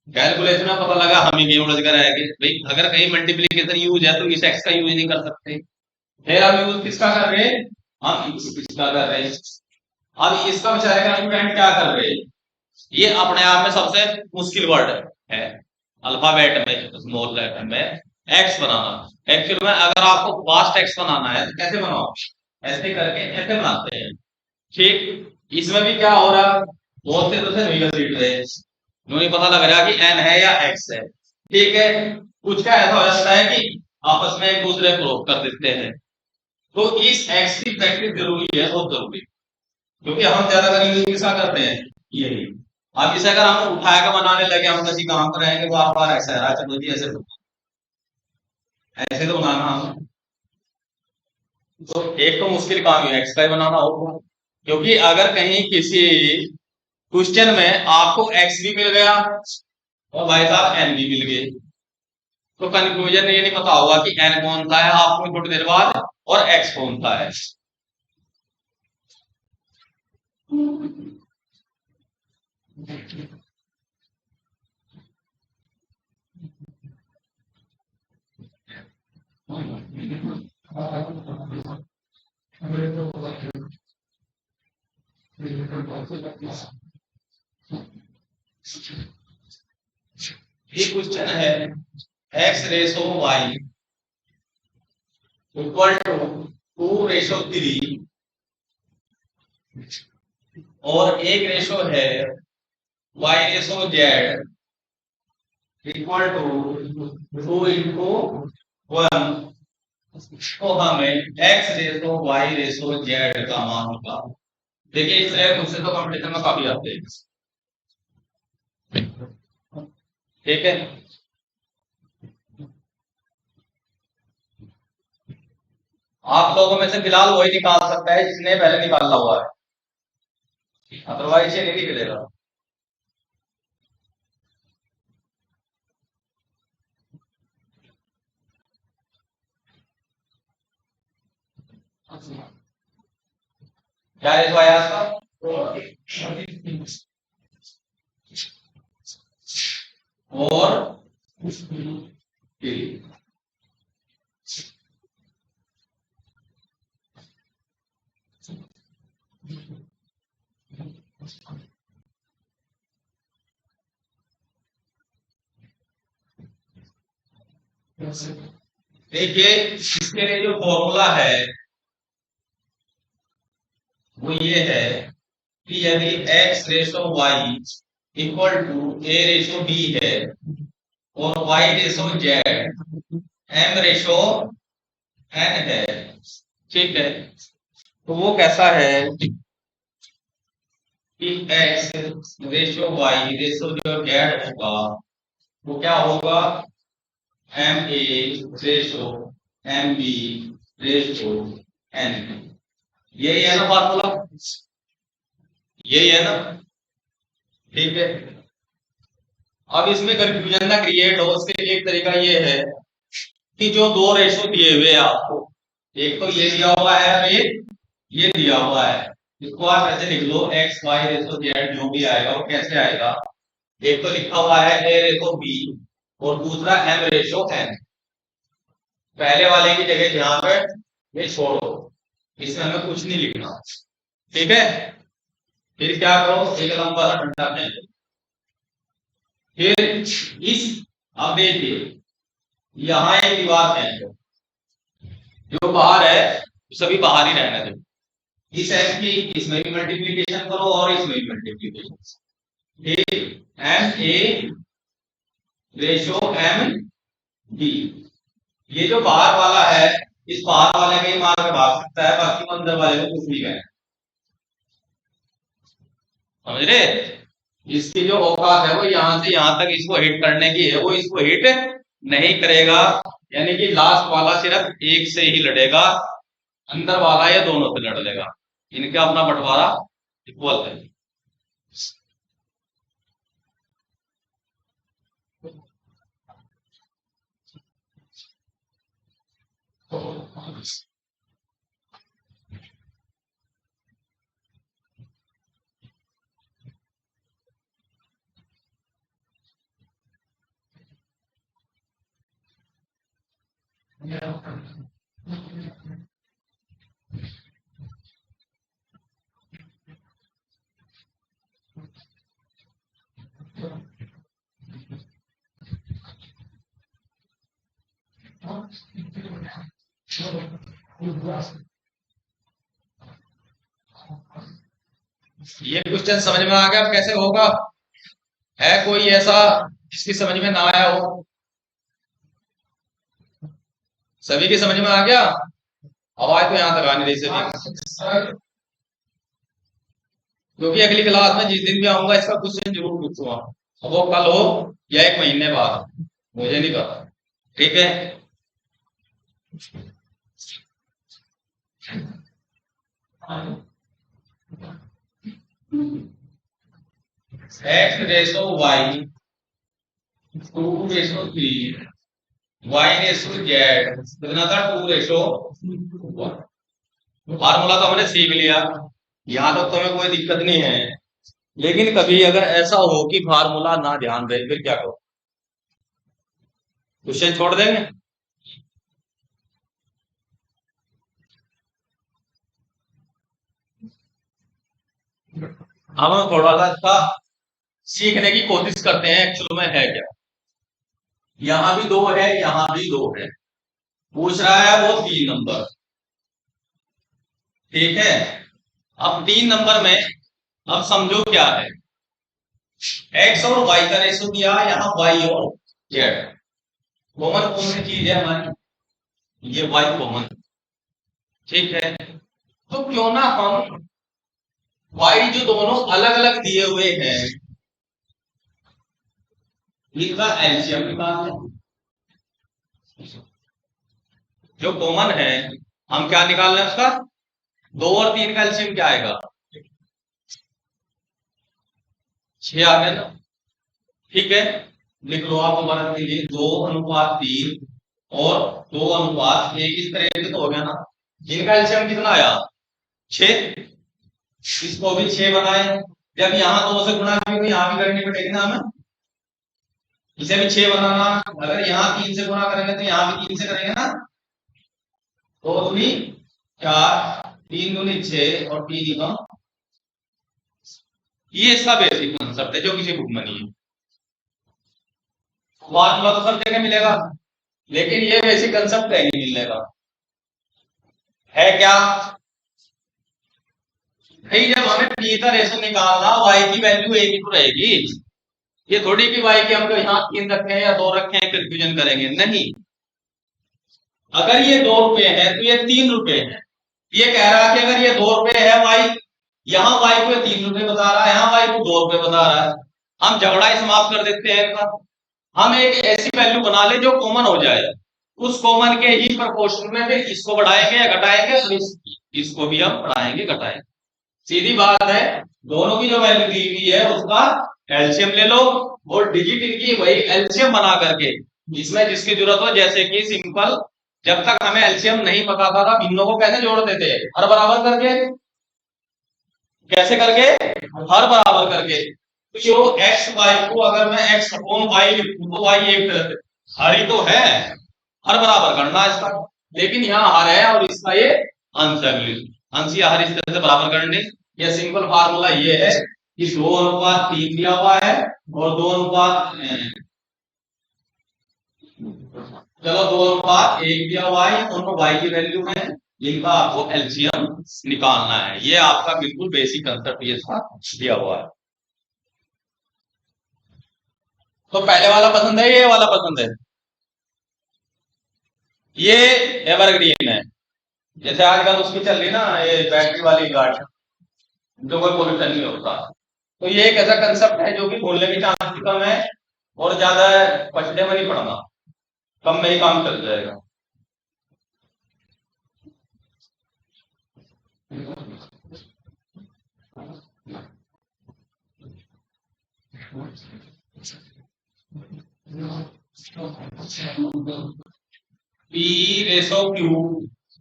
कैलकुलेशन में पता लगा हम ही उलझ कर आएंगे भाई, अगर कहीं मल्टीप्लीकेशन यूज है तो इस x का यूज नहीं कर सकते। फिर हम यूज किसका कर रहे हैं, हम इसका कर रहे हैं। अब इसका बेचारे का स्टूडेंट क्या कर रहे हैं, ये अपने आप में सबसे मुश्किल वर्ड है अल्फाबेट में स्मॉल लेटर में एक्स बनाना। एक्चुअल में अगर आपको वास्ट एक्स बनाना है तो कैसे बनाओ, ऐसे करके ऐसे बनाते हैं। ठीक, इसमें भी क्या हो रहा, बहुत से तो से नहीं सीट रहे, नहीं पता लग रहा कि एन है या एक्स है। ठीक है, कुछ का ऐसा हो जाता है कि आपस में एक दूसरे को रोक कर देते हैं। तो इस एक्स की प्रैक्टिस जरूरी है, बहुत जरूरी, क्योंकि हम ज्यादातर यूज करते हैं यही। अब इसे अगर हम उठाया कर बनाने लगे, हम किसी काम कर रहेंगे तो आप बार ऐसा है चलो जी ऐसे तो बनाना हम, तो एक तो मुश्किल काम है एक्स का ही बनाना होगा। क्योंकि अगर कहीं किसी क्वेश्चन में आपको एक्स भी मिल गया और भाई साहब एन भी मिल गए, तो कंफ्यूजन ये नहीं पता होगा कि एन कौन सा है आपको थोड़ी देर बाद और एक्स कौन सा है। ये क्वेश्चन है X ratio Y equal to 2:3 और एक रेशो है y/z इक्वल टू 2:1, तो हमें x/y/z का मान होगा। देखिए इस तरह क्वेश्चन तो कंपटीशन में काफी आते हैं। ठीक है, आप लोगों में से फिलहाल वही निकाल सकता है जिसने पहले निकाला हुआ है, अदरवाइज ये नहीं निकलेगा। क्या रेशो आया इसका, और देखिए इसके लिए जो फॉर्मूला है वो ये है कि यदि x/y इक्वल टू a/b है और y/z m/n है, ठीक है, तो वो कैसा है कि x/y रेशो जो z होगा वो क्या होगा ma/mb/n। यही है ना फार्मूला, यही है ना। ठीक है, अब इसमें कंफ्यूजन ना क्रिएट हो उसके लिए एक तरीका ये है कि जो दो रेशो दिए हुए आपको, एक तो ये दिया हुआ है और एक ये दिया हुआ है, इसको आप ऐसे लिख लो x/y/z जो भी आएगा वो कैसे आएगा, एक तो लिखा हुआ है a/b और दूसरा m/n। पहले वाले की जगह ध्यान पे ये छोड़ो, इसमें हमें कुछ नहीं लिखना। ठीक है, फिर क्या करो, एक लंबा सा डंडा खींच लो। फिर इस, अब देखिए यहां एक दीवार खींच लो, जो बाहर है सभी बाहर ही रहने दो। इस एम की इसमें भी मल्टीप्लीकेशन करो और इसमें भी मल्टीप्लीकेशन, ठीक, M A ratio M D. ये जो बाहर वाला है इस बाहर वाले का ही मार के भाग सकता है, बाकी वो अंदर वाले को कुछ नहीं कहे। समझ रहे? इसकी जो औकात है वो यहां से यहां तक इसको हिट करने की है, वो इसको हिट नहीं करेगा। यानी कि लास्ट वाला सिर्फ एक से ही लड़ेगा, अंदर वाला ये दोनों से लड़ लेगा। इनका अपना बंटवारा इक्वल है। ये क्वेश्चन समझ में आ गया अब कैसे होगा? है कोई ऐसा जिसकी समझ में ना आया हो? सभी की समझ में आ गया? आवाज तो यहां तक आ नहीं रही सभी, क्योंकि अगली क्लास में जिस दिन भी आऊंगा इसका क्वेश्चन जरूर पूछूंगा। अब वो कल हो या एक महीने बाद, मुझे नहीं पता। ठीक है? X ratio Y 2:3, Y ratio Z कितना था? 2:1। फार्मूला तो हमने सीख लिया, यहां तक तो हमें कोई दिक्कत नहीं है। लेकिन कभी अगर ऐसा हो कि फार्मूला ना ध्यान रहे, फिर क्या करो? क्वेश्चन छोड़ देंगे? हम थोड़ा सा इसका सीखने की कोशिश करते हैं एक्चुअल में है क्या। यहां भी दो है, यहां भी दो है, पूछ रहा है वो 3 नंबर। ठीक है? अब 3 नंबर में अब समझो क्या है, एक्स और वाई का रेशो दिया, यहाँ वाई और जेड। कॉमन कौन सी चीज है हमारी? ये वाई कॉमन। ठीक है? तो क्यों ना हम वाई जो दोनों अलग अलग दिए हुए हैं इनका एलसीएम निकाल लें। जो कॉमन है हम क्या निकाल लें उसका? 2 और 3 का एलसीएम क्या आएगा? 6 आ गया ना? ठीक है? लिख लो आप दोबारा के लिए, 2:3 और 2:1 इस तरह से तो हो गया ना। जिनका एलसीएम कितना आया? 6। इसको भी 6 बनाए। जब यहाँ 2 से गुणा करेंगे तो यहाँ भी करनी पड़ेगी ना हमें, इसे भी 6 बनाना। अगर यहाँ 3 से गुणा करेंगे तो यहाँ भी 3 से करेंगे ना। 2×4, 3×6 और 3×9। ये इसका बेसिक कंसेप्ट है जो किसी बुक में नहीं है। फार्मूला तो सब जगह मिलेगा, लेकिन ये बेसिक कंसेप्ट कहीं नहीं मिलने का है क्या भाई? जब हमें पी का रेशो निकालना, वाई की वैल्यू एक ही तो रहेगी। ये थोड़ी कि वाई के हम यहाँ 3 रखे हैं या 2 रखे हैं, कंफ्यूजन करेंगे नहीं। अगर ये 2 रुपए है तो ये 3 रुपए है। ये कह रहा है कि अगर ये 2 रुपए है वाई, यहाँ वाई को 3 रुपए बता रहा है, यहाँ वाई को 2 रुपए बता रहा है। हम झगड़ा ही समाप्त कर देते हैं इनका। हम एक ऐसी वैल्यू बना ले जो कॉमन हो जाए, उस कॉमन के ही प्रोपोर्शन में फिर इसको बढ़ाएंगे या घटाएंगे, और इसको भी हम बढ़ाएंगे घटाएंगे। सीधी बात है, दोनों की जो वैल्यू दी हुई है उसका एलसीएम ले लो और डिजिट इनकी वही एलसीएम बना करके, इसमें जिसकी जरूरत हो, जैसे कि सिंपल जब तक हमें एलसीएम नहीं पता था भिन्नों को कैसे जोड़ते थे? हर बराबर करके। कैसे करके? हर बराबर करके। तो जो एक्स वाई को अगर मैं एक्स अपॉन वाई लिखूं तो वाई एक हर ही तो है, हर बराबर करना इसका। लेकिन यहाँ हर है और इसका ये अंश है, अंश या हर इस तरह से बराबर करने। ये सिंपल फार्मूला ये है कि 2:3 दिया हुआ है और 2:1 चलो 2:1 दिया हुआ है, दोनों वाई की वैल्यू है, इनका आपको एलसीएम निकालना है। ये आपका बिल्कुल बेसिक कंसेप्ट ये दिया हुआ है। तो पहले वाला पसंद है, ये वाला पसंद है? ये एवरग्रीन है, जैसे आजकल उसकी चल रही ना ये बैटरी वाली गाड़ी, जो कोई पोल्यूशन नहीं होता। तो ये एक ऐसा कंसेप्ट है जो कि भूलने की चांस भी कम है और ज्यादा पछड़े में नहीं पड़ना, कम में ही काम चल जाएगा। P ratio Q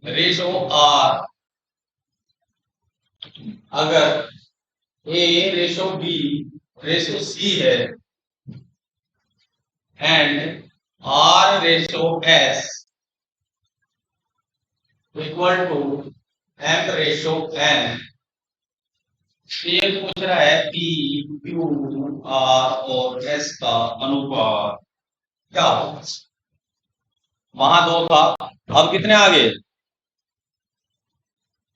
ratio R, अगर A ratio B ratio C है and R ratio S equal to M ratio N, ये पूछ रहा है पी क्यू आर और एस का अनुपात क्या होगा। वहां दो था, अब कितने आ गए,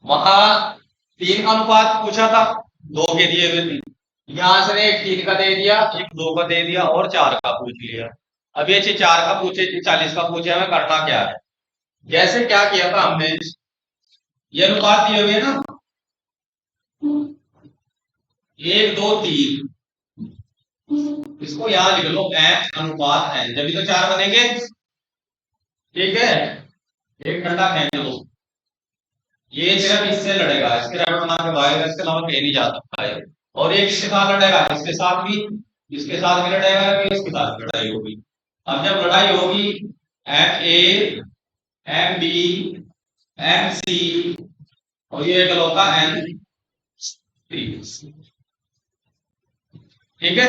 वहां तीन का अनुपात पूछा था, दो के दिए हुए थे, यहां से एक तीन का दे दिया, एक दो का दे दिया और चार का पूछ लिया। अब ये चार का पूछे 40 का पूछे, हमें करना क्या है। जैसे क्या किया था हमने, ये अनुपात दिए हुए ना, एक दो तीन, इसको यहां लिख लो एम अनुपात एन, जब भी तो चार बनेंगे। ठीक है, एक घंटा खेल लो, ये सिर्फ इससे लड़ेगा, इसके राइट बना के भागेगा, इसके अलावा कहीं नहीं जा सकता है। और एक इसके साथ लड़ेगा, इसके साथ भी, इसके साथ भी लड़ेगा, फिर इसके साथ भी लड़ाई होगी। अब जब लड़ाई होगी M A M B M C और ये इकलौता एम सी, ठीक है।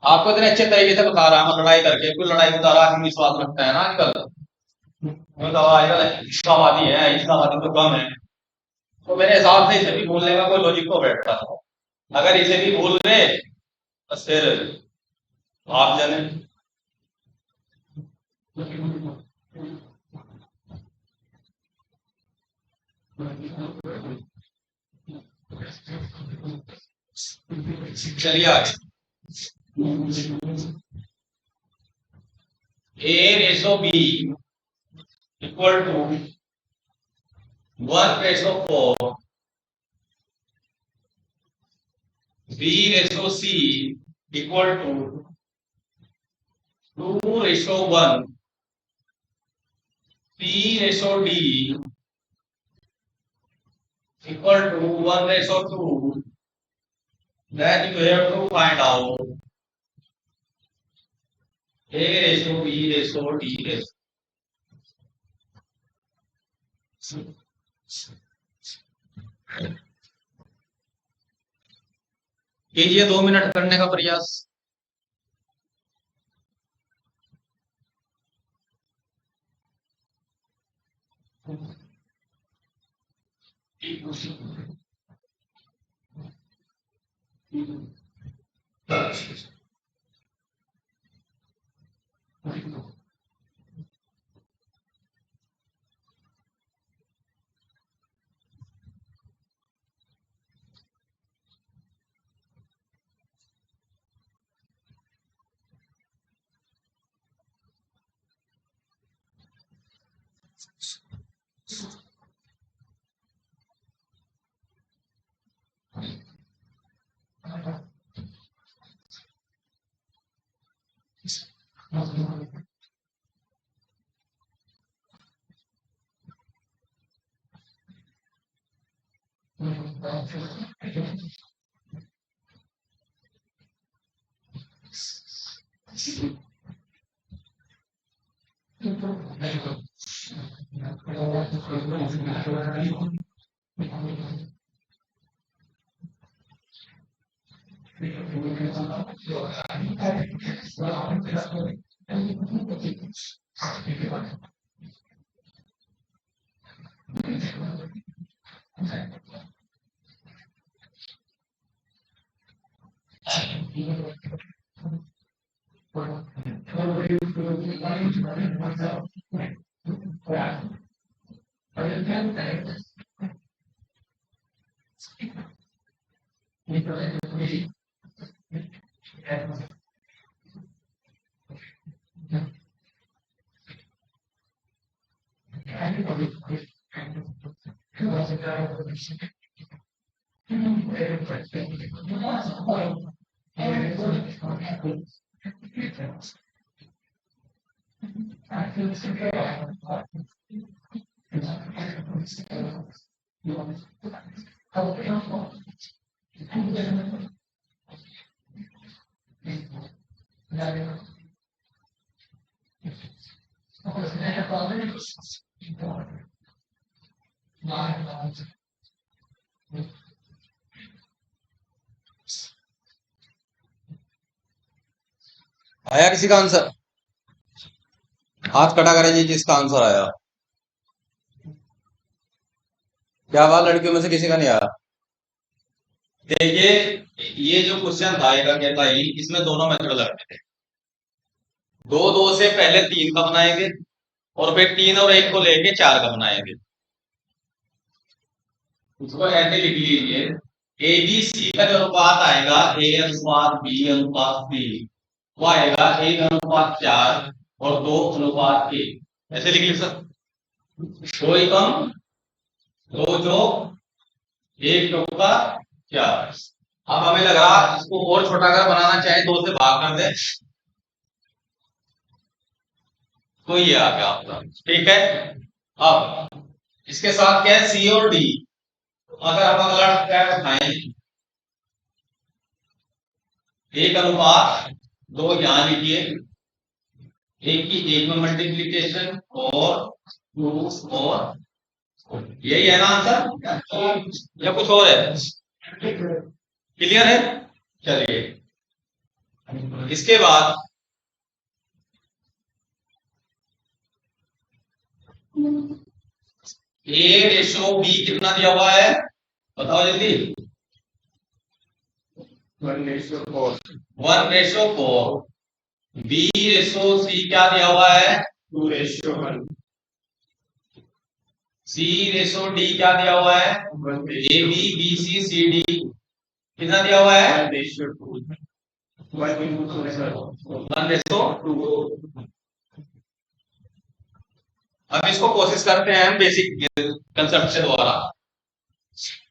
आपको इतने अच्छे तरीके से बता रहा हूं लड़ाई करके, कोई लड़ाई में ज्यादा आत्मविश्वास रखता है ना आजकल, इसका वादी है, इसका वादी तो कम है। तो मेरे हिसाब से इसे भी भूलने का कोई लॉजिक तो बैठता है। अगर इसे भी भूल गए तो फिर आप जाने। चलिए आगे, A ratio B equal to 1:4, B ratio C equal to 2:1, P ratio D equal to 1:2, then you have to find out A ratio B ratio D ratio. कीजिए 2 मिनट करने का प्रयास। आया किसी का आंसर? हाथ खड़ा करें जी जिसका आंसर आया। क्या बात, लड़कियों में से किसी का नहीं आया? देखिए, ये जो क्वेश्चन था ये कहता है इसमें दोनों मेथड लगते थे। दो दो से पहले 3 का बनाएंगे और फिर 3 और 1 को लेके 4 का बनाएंगे। उसको ऐसे लिख लीजिए, ए बी सी का जो अनुपात आएगा, ए अनुपात बी अनुपात सी, वो आएगा 1 अनुपात 4 और 2 अनुपात 1। ऐसे लिख लीजिए सर, 2 एकम 2 जो 1 चौका 4। अब हमें लग रहा इसको और छोटा अगर बनाना चाहे 2 से भाग कर दे तो ये आ गया आपका। ठीक है, अब इसके साथ क्या है, सी और डी। अगर हम अगला स्टेप उठाएं, 1 अनुपात 2 यहां लिखिए, 1 की 1 में मल्टीप्लीकेशन और 2 और यही है ना आंसर या कुछ और है? क्लियर है? चलिए, इसके बाद ए रेशो बी कितना दिया हुआ है, बताओ जल्दी। 1:4। 1:4। बी रेशो सी क्या दिया हुआ है, 2:1। सी रेशो डी क्या दिया हुआ है, A B B C C D कितना दिया हुआ है, 1:2। 1:2। अब इसको कोशिश करते हैं हम बेसिक कंसेप्ट से द्वारा।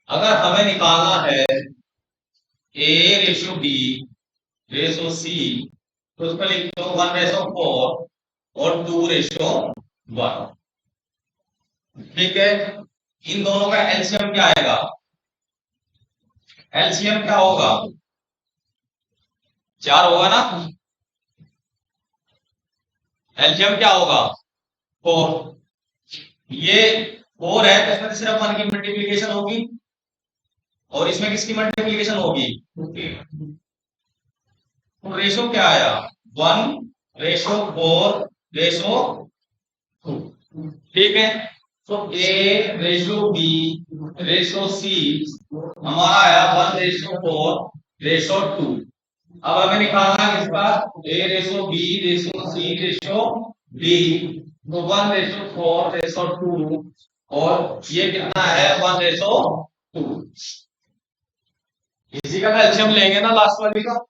अगर हमें निकालना है ए रेशो बी रेशो सी, तो उसको लिख दो 1:4 और 2:1। ठीक है, इन दोनों का एलसीएम क्या आएगा, एलसीएम क्या होगा, 4 होगा ना। एलसीएम क्या होगा, 4। ये 4 है तो इसमें सिर्फ 1 की मल्टीप्लीकेशन होगी और इसमें किसकी मल्टीप्लीकेशन होगी, तो रेशो क्या आया, 1:4:2। ठीक है, तो ए रेशो बी रेशो सी हमारा आया 1:4:2। अब हमें निकालना है इसका ए रेशो बी रेशो सी रेशो डी, तो 1:4:2 और ये कितना है 1:2। इसी का एलसीएम लेंगे ना लास्ट वाली का,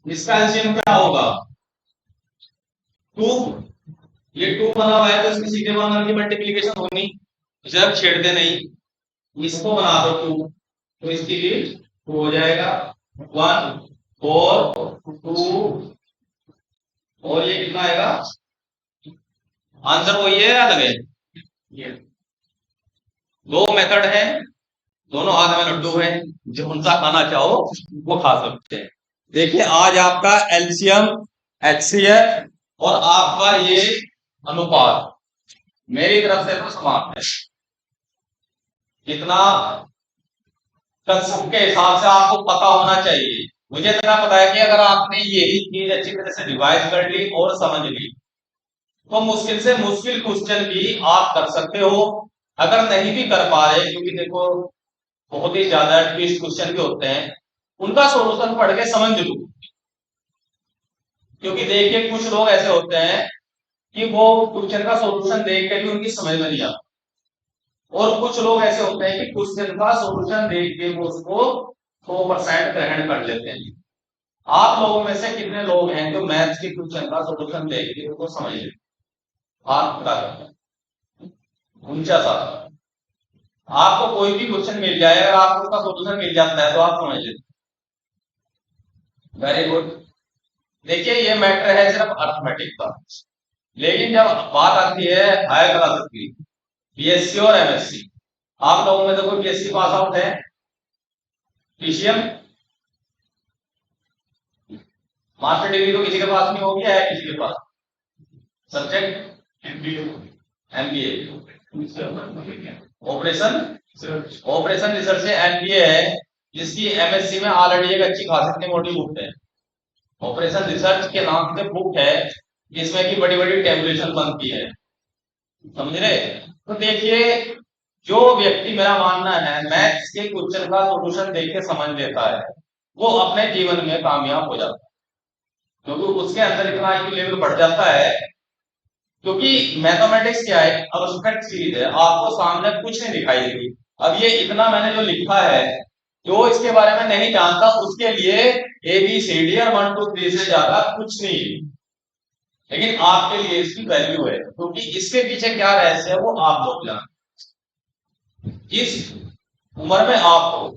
इसका एलसीएम क्या होगा, 2। ये 2 बना हुआ है तो इसमें सीधे 1 की मल्टीप्लीकेशन होनी, जब छेड़ते नहीं, इसको बना दो 2 तो इसकी लिए 2 हो जाएगा, 1 4 2 और ये कितना आएगा, आंसर वही है या अलग है? ये 2 मेथड है, दोनों हाथ में लड्डू है, जो उनसा खाना चाहो वो खा सकते हैं। देखिए, आज आपका एलसीएम एचसीएफ और आपका ये अनुपात मेरी तरफ से तो समाप्त है। इतना कंसेप्ट के हिसाब से आपको पता होना चाहिए। मुझे इतना पता है कि अगर आपने यही चीज अच्छी तरह से रिवाइज कर ली और समझ ली तो मुश्किल से मुश्किल क्वेश्चन भी आप कर सकते हो। अगर नहीं भी कर पा रहे, क्योंकि देखो बहुत ही ज्यादा ट्विस्ट क्वेश्चन भी होते हैं, उनका सॉल्यूशन पढ़ के समझ लो। क्योंकि देखिए कुछ लोग ऐसे होते हैं कि वो क्वेश्चन का सॉल्यूशन देख के भी उनकी समझ में नहीं आता, और कुछ लोग ऐसे होते हैं कि क्वेश्चन का सॉल्यूशन देख के वो उसको 100% ग्रहण कर लेते हैं। आप लोगों में से कितने लोग हैं जो मैथ्स के क्वेश्चन का सॉल्यूशन देख के उनको समझ लेते? आप बता, 49। आपको कोई भी क्वेश्चन मिल जाए, अगर आपको उसका सोल्यूशन मिल जाता है तो आप समझ लेते। Very good. देखिए ये मैटर है सिर्फ अर्थमेटिक का, लेकिन जब बात आती है हायर क्लासेस की, बीएससी और एमएससी, आप लोगों में तो कोई बीएससी पास आउट है? पीसीएम मास्टर डिग्री तो किसी के पास नहीं होगी, है किसी के पास? Subject MBA, operation operation research से एमबीए है, जिसकी एमएससी में ऑलरेडी एक अच्छी खासी मोटी बुक है। ऑपरेशन रिसर्च के नाम से बुक है, जिसमें की बड़ी बड़ी टेबुलेशन बनती है, समझ रहे? तो देखिए, जो व्यक्ति, मेरा मानना है, मैथ्स के क्वेश्चन का सोल्यूशन देख के समझ लेता है, वो अपने जीवन में कामयाब हो जाता है, क्योंकि उसके अंदर इतना आईक्यू लेवल बढ़ जाता है। क्योंकि मैथमेटिक्स क्या है, अब्स्ट्रैक्ट चीज है, आपको सामने कुछ नहीं दिखाई देगी। अब ये इतना मैंने जो लिखा है, जो इसके बारे में नहीं जानता उसके लिए ABCD और 1 2 3 से ज्यादा कुछ नहीं है, लेकिन आपके लिए इसकी वैल्यू है, क्योंकि इसके पीछे क्या रहस्य है वो आप लोग जानते। इस उम्र में आपको,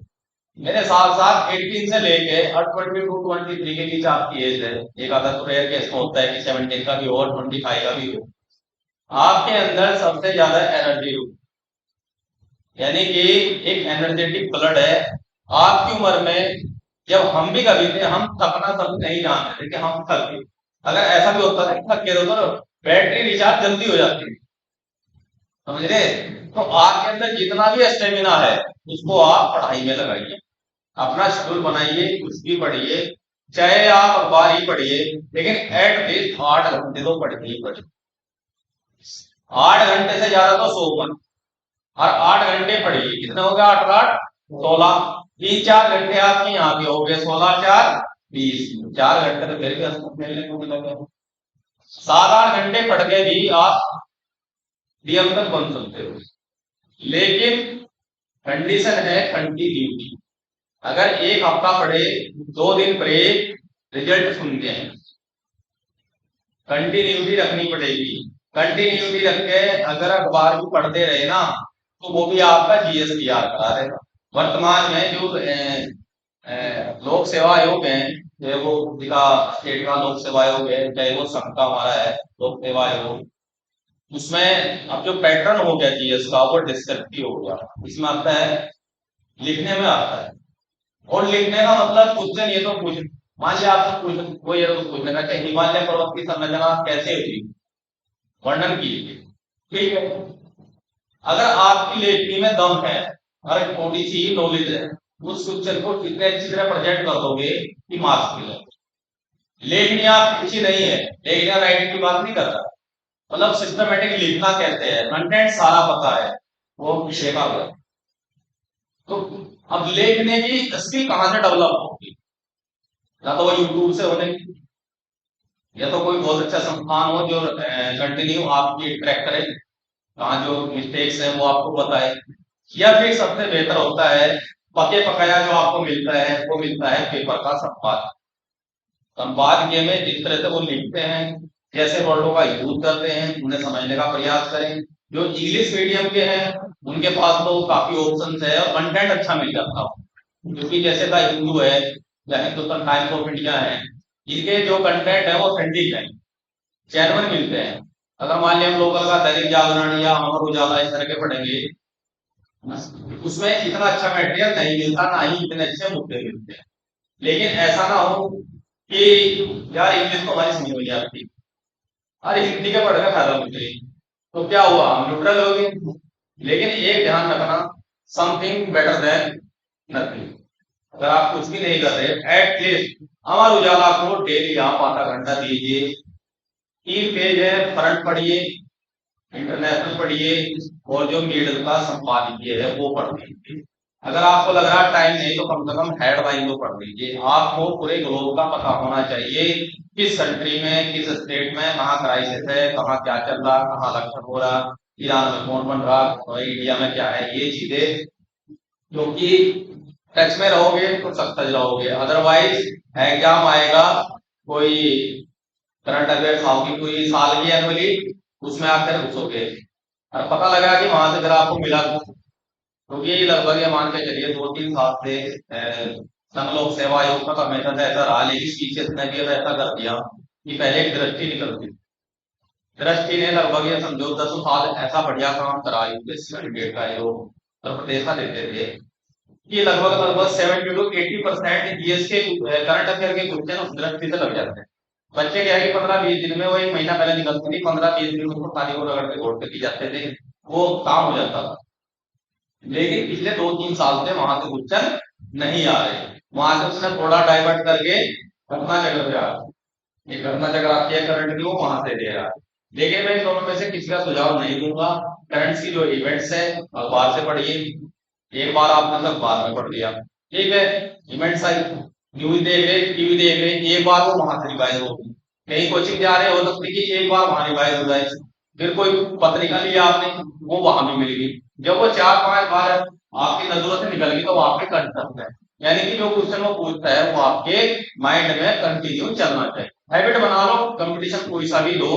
मेरे साथ साथ 18 से लेके और 22 23 के बीच आपकी एज है, एक आधा तो रेयर केस में होता है कि 17 का भी हो और 25 का भी हो, आपके अंदर सबसे ज्यादा एनर्जी हो, यानी कि एक एनर्जेटिक ब्लड है। आपकी उम्र में जब हम भी कभी थे, हम थकना सब नहीं जानते थे कि हम थक गए। अगर ऐसा भी होता था कि थक गए तो बैटरी रिचार्ज जल्दी हो जाती है, समझ रहे? तो आपके अंदर जितना भी स्टेमिना है उसको आप पढ़ाई में लगाइए, अपना शेड्यूल बनाइए, कुछ भी पढ़िए, चाहे आप अखबार ही पढ़िए, लेकिन एटलीस्ट 8 घंटे तो पढ़िए ही पढ़िए। 8 घंटे से ज्यादा तो सो मत, और 8 घंटे पढ़िए। कितने हो गए? 8 8 16, 3 4 घंटे आपके यहाँ पे हो गए, 16 4 20, 4 घंटे तो फिर भी हंसमुख मिलने को मिलेगा। 7 8 घंटे पढ़ के भी आप डीएम तक बन सकते हो, लेकिन कंडीशन है कंटिन्यूटी। अगर एक हफ्ता पढ़े, 2 दिन ब्रेक, रिजल्ट सुनते हैं, कंटिन्यूटी रखनी पड़ेगी। कंटिन्यूटी रख के अगर अखबार भी पढ़ते रहे ना, तो वो भी आपका GSPR करा देगा। वर्तमान में जो लोक सेवा आयोग है, चाहे वो जिला स्टेट का लोक सेवा आयोग है, चाहे वो संघ का हमारा है लोक सेवा आयोग, उसमें अब जो पैटर्न हो गया जीएस का वो डिस्क्रिप्टिव हो गया। इसमें आता है, लिखने में आता है, और लिखने का मतलब क्वेश्चन ये तो पूछ, मान लिया आपसे क्वेश्चन वो ये तो पूछने का कि हिमालय पर्वत की संरचना कैसे हुई, वर्णन कीजिए, ठीक है? अगर आपकी लेखनी में दम है और थोड़ी सी नॉलेज है, उस क्वेश्चन को कितने अच्छी तरह प्रेजेंट कर दोगे कि मार्क्स मिलेंगे। लेखनी आप अच्छी नहीं है, लेखनी राइटिंग की बात नहीं कर रहा, मतलब सिस्टमेटिक लिखना कहते हैं, कंटेंट सारा पता है, वो विषय का होगा। तो अब लेखने की स्किल कहां से डेवलप होगी? या तो वो यूट्यूब से होने, या तो कोई बहुत अच्छा संस्थान हो जो कंटिन्यू आपकी ट्रैक करे, कहाँ जो मिस्टेक्स है वो आपको बताए, या फिर सबसे बेहतर होता है पके पकाया जो आपको मिलता है, वो मिलता है पेपर का संपादक। संपादकीय में जिस तरह से वो लिखते हैं, जैसे वर्डों का यूज करते हैं, उन्हें समझने का प्रयास करें। जो इंग्लिश मीडियम के हैं उनके पास तो काफी ऑप्शंस है और कंटेंट अच्छा मिल जाता हो, क्योंकि जैसे द हिंदू है या हिंदुस्तान टाइम्स ऑफ इंडिया है, इनके जो कंटेंट है वो ऑथेंटिक है, जेन्युइन मिलते हैं। अगर मान लिया हम लोकल का दैनिक जागरण या अमर उजाला इस तरह के पढ़ेंगे, उसमें इतना अच्छा मटेरियल नहीं मिलता, ना ही इतने अच्छे मुद्दे मिलते हैं। लेकिन ऐसा ना हो कि यार इंग्लिश तो हमारी समझ में आती, अरे हिंदी के पढ़ने का फायदा मुझे, तो क्या हुआ, हम न्यूट्रल हो गए। लेकिन एक ध्यान रखना, समथिंग बेटर देन नथिंग। अगर आप कुछ भी नहीं कर रहे, एटलीस्ट अमर उजाला को डेली आप आधा घंटा दीजिए। 3 पेज है, फ्रंट पढ़िए, इंटरनेशनल पढ़िए, और जो मिडिल का संपादकीय है वो पढ़ लीजिए। अगर आपको लग रहा है टाइम नहीं, तो कम से कम हेडलाइन तो पढ़ लीजिए। आपको पूरे ग्लोब का पता होना चाहिए, किस कंट्री में, किस स्टेट में कहाँ क्राइसिस है, कहाँ क्या चल रहा, कहाँ लक्षण हो रहा, ईरान में कौन बन रहा और इंडिया में क्या है, ये चीजें क्योंकि टच में रहोगे तो सक्सेस रहोगे। अदरवाइज एग्जाम आएगा, कोई करंट अफेयर की कोई साल की एनुअली, उसमें आप फिर घुसोगे और पता लगा कि वहां से फिर आपको मिला तो ये लगभग ये मान के चलिए 2-3 साल से संघ लोक सेवा आयोग का हमेशा से ऐसा रहा, लेकिन पीछे इसने भी अब ऐसा कर दिया कि पहले एक दृष्टि निकलती, दृष्टि ने लगभग ये समझो 10 साल ऐसा बढ़िया काम करा यूपीएससी कैंडिडेट का जो उत्तर प्रदेश का देते थे कि लगभग लगभग 70 to 80% जीएस के करंट अफेयर के क्वेश्चन उस दृष्टि से लग जाते हैं। बच्चे क्या है कि 15-20 दिन में, वो 1 महीना पहले निकलती थी, 15-20 दिन में उसको खाली को रगड़ के घोड़ के जाते थे, वो काम हो जाता था। लेकिन पिछले 2-3 साल से वहां से क्वेश्चन नहीं आ रहे, वहां से उसने थोड़ा डाइवर्ट करके घटना चक्र पे आ रहा है। ये घटना चक्र आती है करंट की, वो वहां से दे रहा है। लेकिन मैं इन दोनों में से किसी का सुझाव नहीं दूंगा। करंट्स की जो इवेंट्स है अखबार से पढ़िए, एक बार आपने सब अखबार में पढ़ लिया, ठीक है। इवेंट्स आई, न्यूज देख रहे, टीवी देख रहे, एक बार वो वहां से रिवाइज होगी। कहीं कोचिंग जा रहे हो सकती है कि एक बार वहां रिवाइज हो जाए, फिर कोई पत्रिका लिया आपने, वो वहां भी मिल गई। जब वो 4-5 बार आपकी नजरों से निकल गई तो वो आपके कंठस्थ है, यानी कि जो क्वेश्चन वो पूछता है वो आपके माइंड में कंटिन्यू चलना चाहिए। हैबिट बना लो, कंपटीशन कोई सा भी लो,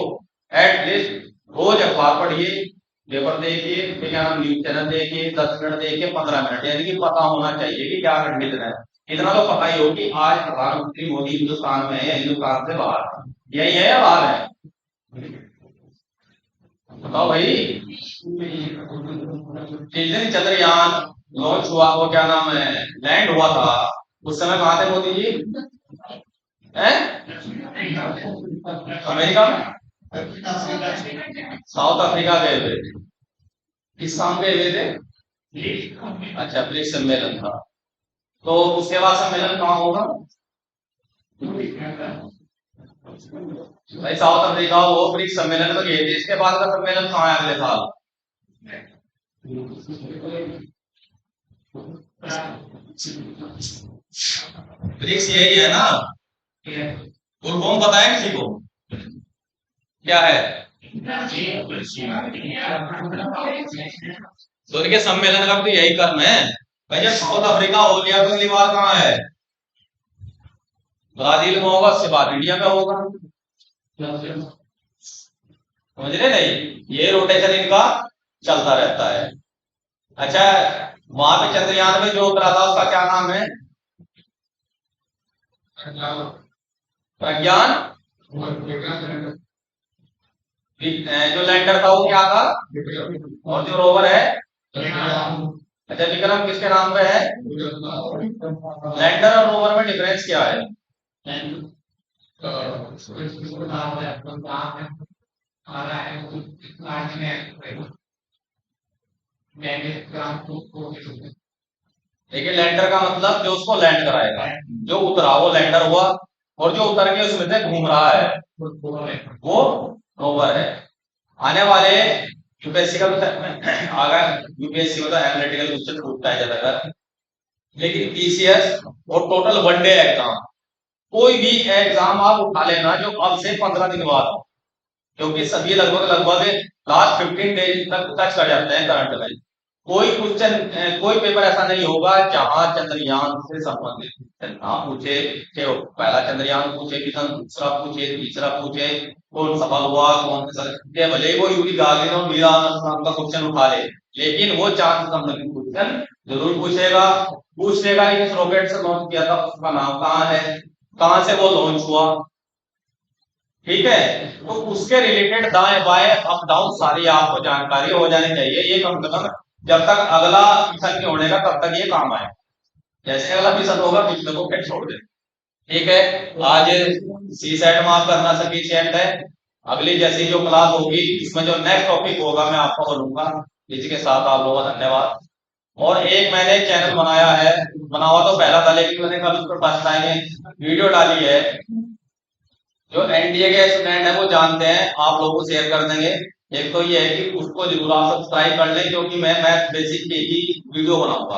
एटलीस्ट रोज अखबार पढ़िए, पेपर देखिए, फिर क्या नाम न्यूज चैनल देखिए, 10 मिनट देखिए, 15 मिनट, यानी कि पता होना चाहिए कि क्या घटित है। इतना तो पता ही हो कि आज प्रधानमंत्री मोदी हिंदुस्तान में है या हिंदुस्तान से बाहर है, यही है या बाहर है, बताओ भाई। जिस दिन चंद्रयान लॉन्च हुआ, वो क्या नाम है, लैंड हुआ था, उस समय कहाँ थे मोदी जी? हैं? अमेरिका में, साउथ अफ्रीका गए हुए थे। किस काम गए हुए थे? अच्छा, ब्रिक्स सम्मेलन था। तो उसके बाद सम्मेलन कहाँ होगा भाई? साउथ अफ्रीका वो ब्रिक्स सम्मेलन में गए थे, इसके बाद का सम्मेलन कहाँ है अगले साल? ब्रिक्स यही है ना? फुल फॉर्म पता है किसी को? क्या है? सूर्य के सम्मेलन का भी यही कर्म है भाई। जब साउथ अफ्रीका हो गया तो अगली बार कहाँ है? ब्राजील में होगा, उसके बाद इंडिया में होगा, समझ रहे नहीं? ये रोटेशन इनका चलता रहता है। अच्छा, वहां पे चंद्रयान में जो उतरा था उसका क्या नाम है? प्रज्ञान। जो लैंडर था वो क्या था? और जो रोवर है? अच्छा, विक्रम किसके नाम पे है? लैंडर और रोवर में डिफरेंस क्या है? देखिए, लैंडर का मतलब जो उसको लैंड कराएगा, जो उतरा वो लैंडर हुआ, और जो उतर के उसमें से घूम रहा है वो रोवर है। आने वाले यूपीएससी का आगा यूपीएससी मतलब एनालिटिकल क्वेश्चन पूछता है ज्यादातर, लेकिन पीसीएस और टोटल वनडे एग्जाम, कोई भी एग्जाम आप उठा लेना जो अब से 15 दिन बाद हो, क्योंकि सभी लगभग लगभग लास्ट 15 डेज तक टच कर जाते हैं करंट में। कोई क्वेश्चन, कोई पेपर ऐसा नहीं होगा जहां चंद्रयान से संबंधित ना पूछे, कि वो पहला चंद्रयान पूछे, किसान दूसरा पूछे, तीसरा पूछे, कौन सफल हुआ, कौन के भले वो यूरी गार्गिन और मीरा नाम का क्वेश्चन उठा ले, लेकिन वो चांद से संबंधित क्वेश्चन जरूर पूछेगा। पूछ लेगा कि किस रॉकेट से लॉन्च किया था, उसका नाम कहाँ है, कहाँ से वो लॉन्च हुआ, ठीक है। तो उसके रिलेटेड दाएं बाएं अप डाउन सारी आपको जानकारी हो जानी चाहिए। ये कम से कम जब तक अगला मिशन नहीं होने का तब तक ये काम आए। जैसे अगला मिशन होगा पिछले को फिर छोड़ दे, ठीक है। आज सी सेट मार्क करना सफिशिएंट है। अगली जैसी जो क्लास होगी इसमें जो नेक्स्ट टॉपिक होगा मैं आपको बोलूंगा। इसके साथ आप लोगों का धन्यवाद। और एक मैंने चैनल बनाया है, बना हुआ तो पहला था, लेकिन मैंने कल उस पर फर्स्ट टाइम वीडियो डाली है। जो एनडीए के स्टूडेंट है वो जानते हैं, आप लोगों को शेयर कर देंगे। एक तो ये है कि उसको जरूर आप सब्सक्राइब कर लें, क्योंकि मैं मैथ बेसिक पे ही वीडियो बनाऊंगा।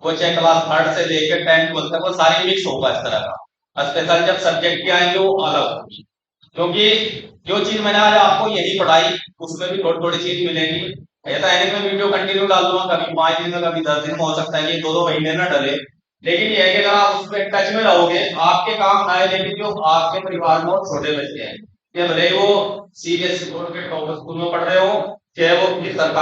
वो चाहे क्लास 3rd से लेकर 10th तक वो सारी मिक्स होगा इस तरह का। स्पेशल जब सब्जेक्ट की आएंगे वो अलग होगी, क्योंकि जो चीज मैंने आज आपको यही पढ़ाई उसमें भी थोड़ी थोड़ी चीज मिलेंगी। ऐसा है नहीं मैं वीडियो कंटिन्यू डाल दूंगा, कभी 5 दिन में कभी 10 दिन में, हो सकता है कि 2-2 महीने ना डले। लेकिन ये है कि अगर आप उसमें टच में रहोगे आपके काम आए। लेकिन जो आपके परिवार में छोटे बच्चे हैं, ये भले ही वो सीबीएसई बोर्ड के टॉप स्कूल में पढ़ रहे हो, चाहे वो सरकार